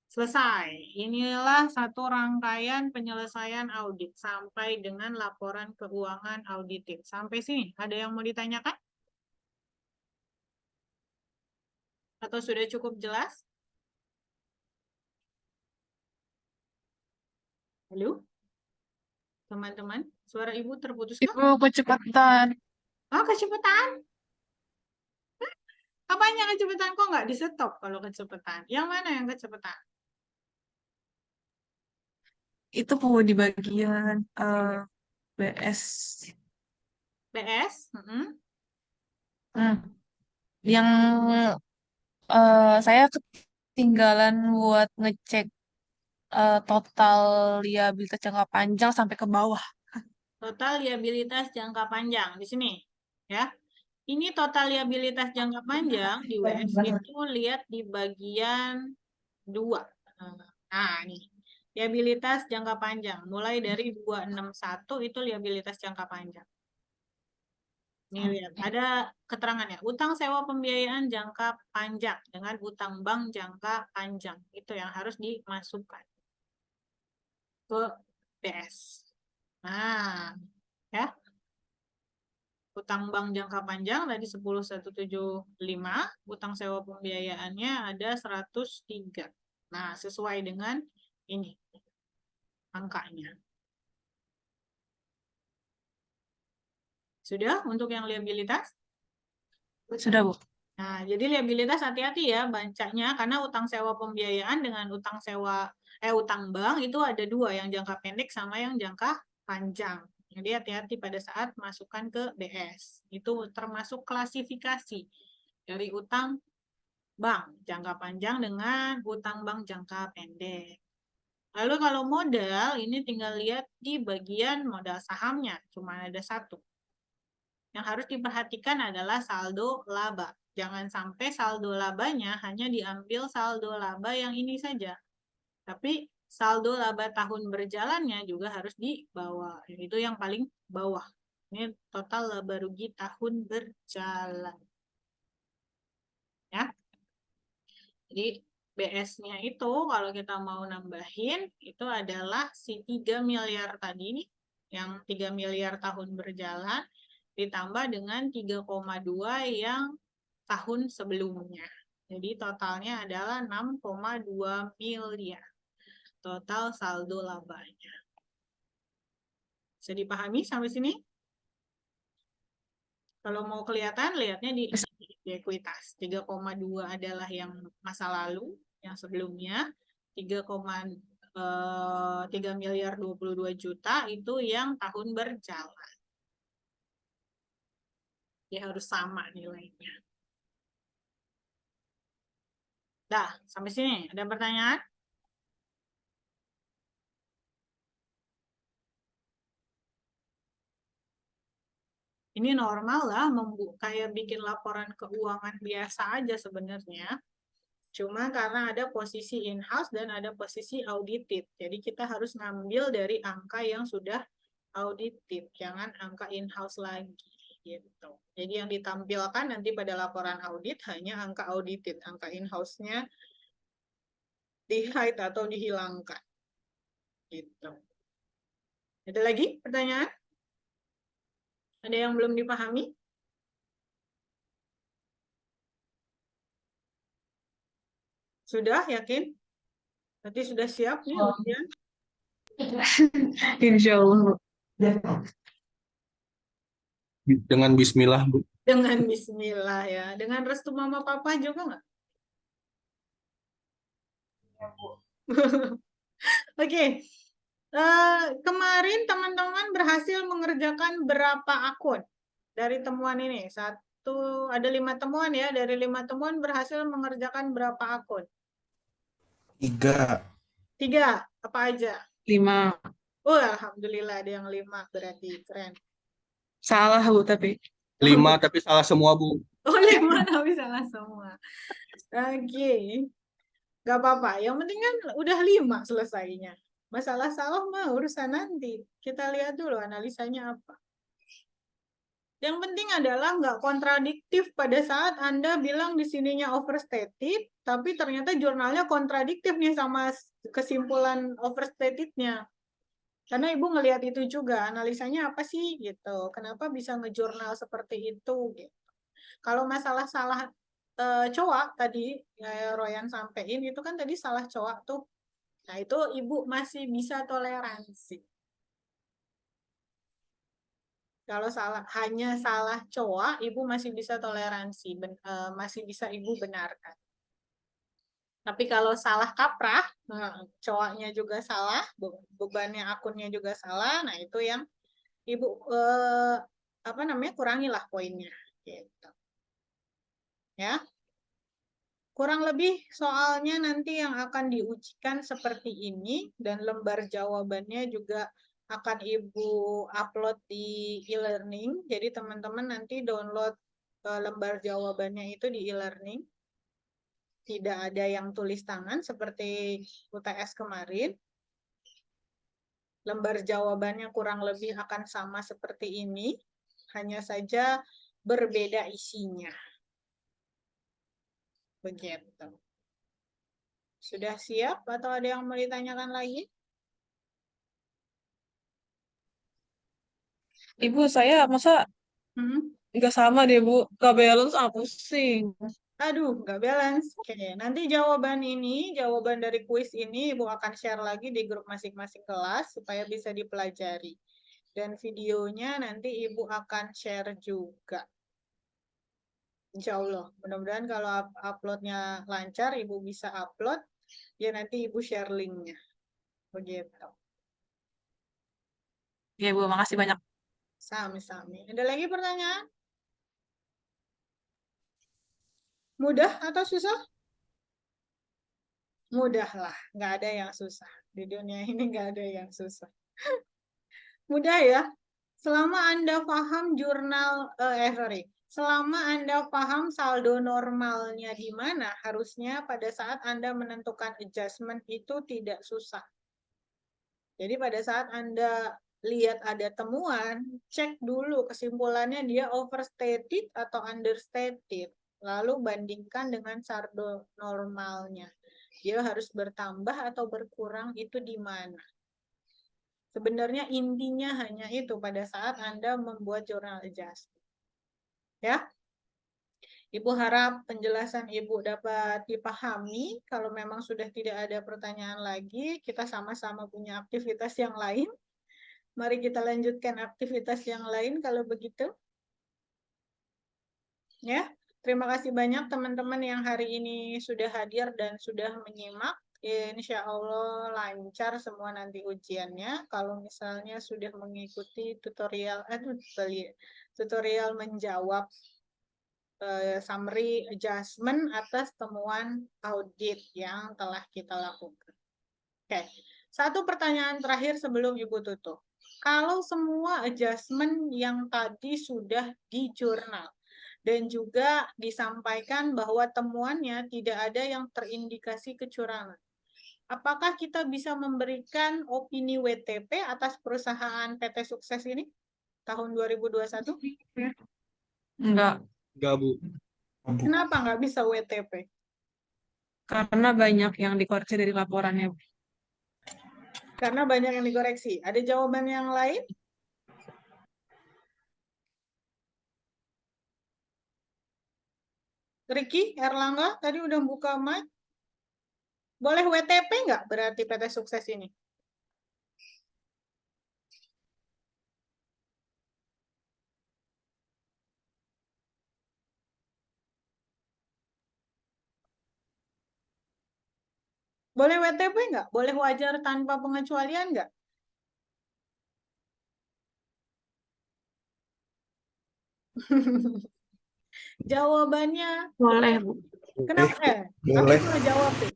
Selesai. Inilah satu rangkaian penyelesaian audit sampai dengan laporan keuangan audited. Sampai sini, ada yang mau ditanyakan? Atau sudah cukup jelas? Halo? Teman-teman, suara ibu terputus kah? Ibu kecepatan. Oh, kecepatan. Apanya kecepatan? Kok nggak di-stop kalau kecepatan? Yang mana yang kecepatan? Itu Bu di bagian BS. PS? Yang saya ketinggalan buat ngecek total liabilitas jangka panjang sampai ke bawah. Total liabilitas jangka panjang. Di sini. Ya. Ini total liabilitas jangka panjang di WS itu lihat di bagian 2. Nah, nih. Liabilitas jangka panjang. Mulai dari 261 itu liabilitas jangka panjang. Nih lihat, ada keterangannya. Utang sewa pembiayaan jangka panjang dengan utang bank jangka panjang. Itu yang harus dimasukkan ke PS. Nah, ya. Utang bank jangka panjang tadi 10.175, utang sewa pembiayaannya ada 103. Nah, sesuai dengan ini angkanya. Sudah untuk yang liabilitas? Sudah, Bu. Nah, jadi liabilitas hati-hati ya bacanya karena utang sewa pembiayaan dengan utang bank itu ada dua, yang jangka pendek sama yang jangka panjang. Jadi hati-hati pada saat masukkan ke BS. Itu termasuk klasifikasi dari utang bank jangka panjang dengan utang bank jangka pendek. Lalu kalau modal, ini tinggal lihat di bagian modal sahamnya, cuma ada satu. Yang harus diperhatikan adalah saldo laba. Jangan sampai saldo labanya hanya diambil saldo laba yang ini saja. Tapi saldo laba tahun berjalannya juga harus dibawa. Itu yang paling bawah. Ini total laba rugi tahun berjalan. Ya. Jadi BS-nya itu kalau kita mau nambahin itu adalah si 3 miliar tadi nih, yang 3 miliar tahun berjalan ditambah dengan 3,2 yang tahun sebelumnya. Jadi totalnya adalah 6,2 miliar. Total saldo labanya. Bisa dipahami sampai sini? Kalau mau kelihatan, lihatnya di ekuitas. 3,2 adalah yang masa lalu, yang sebelumnya. 3 miliar 22 juta itu yang tahun berjalan. Dia harus sama nilainya. Dah, sampai sini. Ada pertanyaan? Ini normal lah, kayak bikin laporan keuangan biasa aja sebenarnya. Cuma karena ada posisi in-house dan ada posisi audited. Jadi kita harus ngambil dari angka yang sudah audited, jangan angka in-house lagi. Gitu. Jadi yang ditampilkan nanti pada laporan audit hanya angka audited, angka in-house-nya di-hide atau dihilangkan. Gitu. Ada lagi pertanyaan? Ada yang belum dipahami? Sudah yakin? Berarti sudah siap nih ujian? Insya Allah, Bu. Dengan bismillah, Bu. Dengan bismillah ya. Dengan restu mama papa juga nggak? Oke. Kemarin teman-teman berhasil mengerjakan berapa akun dari temuan ini? Ada 5 temuan ya. Dari 5 temuan berhasil mengerjakan berapa akun? 3. 3. Apa aja? 5. Oh, alhamdulillah ada yang 5 berarti keren. Salah, Bu, tapi. 5 tapi salah semua, Bu. Oh, 5 tapi salah semua. Oke. Gak apa-apa. Yang penting kan udah 5 selesainya. Masalah salah mah urusan nanti. Kita lihat dulu analisanya apa. Yang penting adalah nggak kontradiktif pada saat Anda bilang di sininya overstated, tapi ternyata jurnalnya kontradiktif nih sama kesimpulan overstatednya. Karena Ibu ngelihat itu juga, analisanya apa sih gitu. Kenapa bisa ngejurnal seperti itu gitu. Kalau masalah salah cowok tadi, ya Royan sampein, itu kan tadi salah cowok tuh. Nah itu Ibu masih bisa toleransi. Kalau hanya salah cowok, Ibu masih bisa toleransi, masih bisa Ibu benarkan. Tapi kalau salah kaprah, cowoknya juga salah, bebannya akunnya juga salah, nah itu yang Ibu kurangilah poinnya, gitu. Ya, kurang lebih soalnya nanti yang akan diujikan seperti ini dan lembar jawabannya juga akan Ibu upload di e-learning. Jadi teman-teman nanti download lembar jawabannya itu di e-learning. Tidak ada yang tulis tangan seperti UTS kemarin. Lembar jawabannya kurang lebih akan sama seperti ini. Hanya saja berbeda isinya. Begitu. Sudah siap atau ada yang mau ditanyakan lagi? Ibu, saya masa nggak sama deh, Bu. Nggak balance, pusing. Aduh, nggak balance. Oke, nanti jawaban dari kuis ini Ibu akan share lagi di grup masing-masing kelas supaya bisa dipelajari. Dan videonya nanti Ibu akan share juga. Insya Allah. Mudah-mudahan kalau uploadnya lancar, Ibu bisa upload. Ya nanti Ibu share linknya. Begitu. Ya, Bu, makasih banyak. Sami-sami. Ada lagi pertanyaan? Mudah atau susah? Mudah lah. Nggak ada yang susah. Di dunia ini nggak ada yang susah. Mudah ya. Selama Anda paham selama Anda paham saldo normalnya di mana, harusnya pada saat Anda menentukan adjustment itu tidak susah. Jadi pada saat Anda lihat ada temuan, cek dulu kesimpulannya dia overstated atau understated. Lalu bandingkan dengan saldo normalnya. Dia harus bertambah atau berkurang itu di mana. Sebenarnya intinya hanya itu pada saat Anda membuat journal adjustment. Ya. Ibu harap penjelasan Ibu dapat dipahami. Kalau memang sudah tidak ada pertanyaan lagi, kita sama-sama punya aktivitas yang lain. Mari kita lanjutkan aktivitas yang lain kalau begitu. Ya, terima kasih banyak teman-teman yang hari ini sudah hadir dan sudah menyimak. Insya Allah lancar semua nanti ujiannya. Kalau misalnya sudah mengikuti tutorial menjawab summary adjustment atas temuan audit yang telah kita lakukan. Oke, satu pertanyaan terakhir sebelum Ibu tutup. Kalau semua adjustment yang tadi sudah di jurnal dan juga disampaikan bahwa temuannya tidak ada yang terindikasi kecurangan, apakah kita bisa memberikan opini WTP atas perusahaan PT Sukses ini tahun 2021? Enggak. Enggak, Bu. Kenapa nggak bisa WTP? karena banyak yang dikoreksi dari laporannya. Karena banyak yang dikoreksi. Ada jawaban yang lain? Ricky, Erlangga, tadi udah buka mic. Boleh WTP nggak berarti PT Sukses ini? Boleh WTP nggak? Boleh wajar tanpa pengecualian nggak? Jawabannya Boleh, Bu. kenapa? boleh. Afifah jawab deh.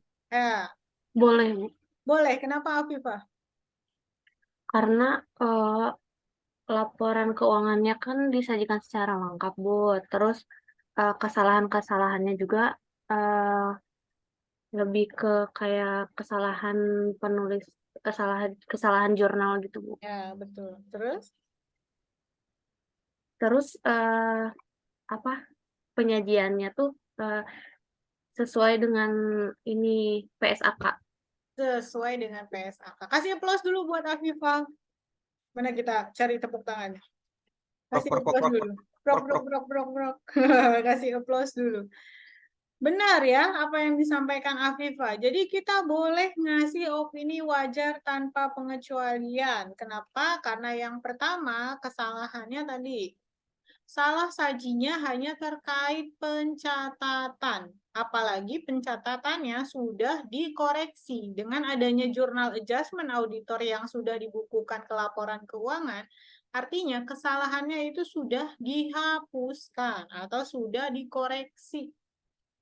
Boleh, Bu. Boleh. Kenapa Afifah? Karena laporan keuangannya kan disajikan secara lengkap, Bu. Terus kesalahan-kesalahannya juga lebih ke kayak kesalahan penulis, kesalahan jurnal gitu, Bu. Ya, betul. Terus apa penyajiannya tuh sesuai dengan ini PSAK. Sesuai dengan PSAK. Kasih aplaus dulu buat Afifah. Mana kita cari tepuk tangannya? Kasih Prok, prok, aplaus prok, dulu. prok, Prok. Kasih aplaus dulu. Benar ya apa yang disampaikan Afifah. Jadi kita boleh ngasih opini wajar tanpa pengecualian. Kenapa? Karena yang pertama kesalahannya tadi. Salah sajinya hanya terkait pencatatan. Apalagi pencatatannya sudah dikoreksi. Dengan adanya jurnal adjustment auditor yang sudah dibukukan ke laporan keuangan, artinya kesalahannya itu sudah dihapuskan atau sudah dikoreksi.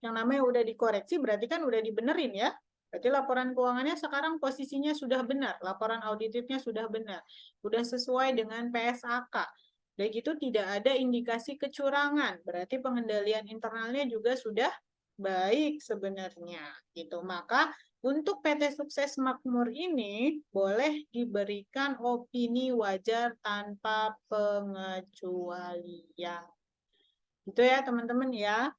Yang namanya udah dikoreksi berarti kan udah dibenerin ya. Berarti laporan keuangannya sekarang posisinya sudah benar. Laporan auditifnya sudah benar. Sudah sesuai dengan PSAK. Dan itu tidak ada indikasi kecurangan. Berarti pengendalian internalnya juga sudah baik sebenarnya. Gitu. Maka untuk PT Sukses Makmur ini boleh diberikan opini wajar tanpa pengecualian. Itu ya teman-teman ya.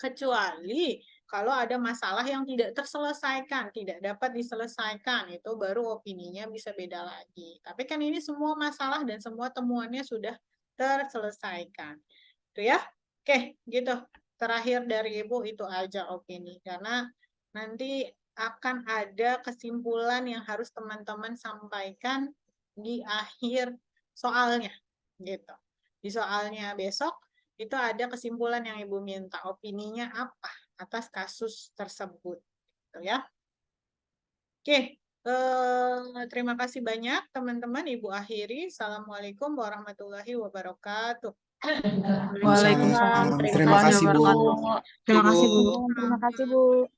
Kecuali kalau ada masalah yang tidak terselesaikan, tidak dapat diselesaikan, itu baru opininya bisa beda lagi. Tapi kan ini semua masalah dan semua temuannya sudah terselesaikan. Itu ya. Oke, gitu. Terakhir dari Ibu itu aja opini. Karena nanti akan ada kesimpulan yang harus teman-teman sampaikan di akhir soalnya. Gitu. Di soalnya besok, itu ada kesimpulan yang Ibu minta, opininya apa atas kasus tersebut. Gitu ya. Oke, terima kasih banyak teman-teman. Ibu akhiri. Assalamualaikum warahmatullahi wabarakatuh. Waalaikumsalam. Terima kasih, Bu. Terima kasih, Bu. Terima kasih, Bu.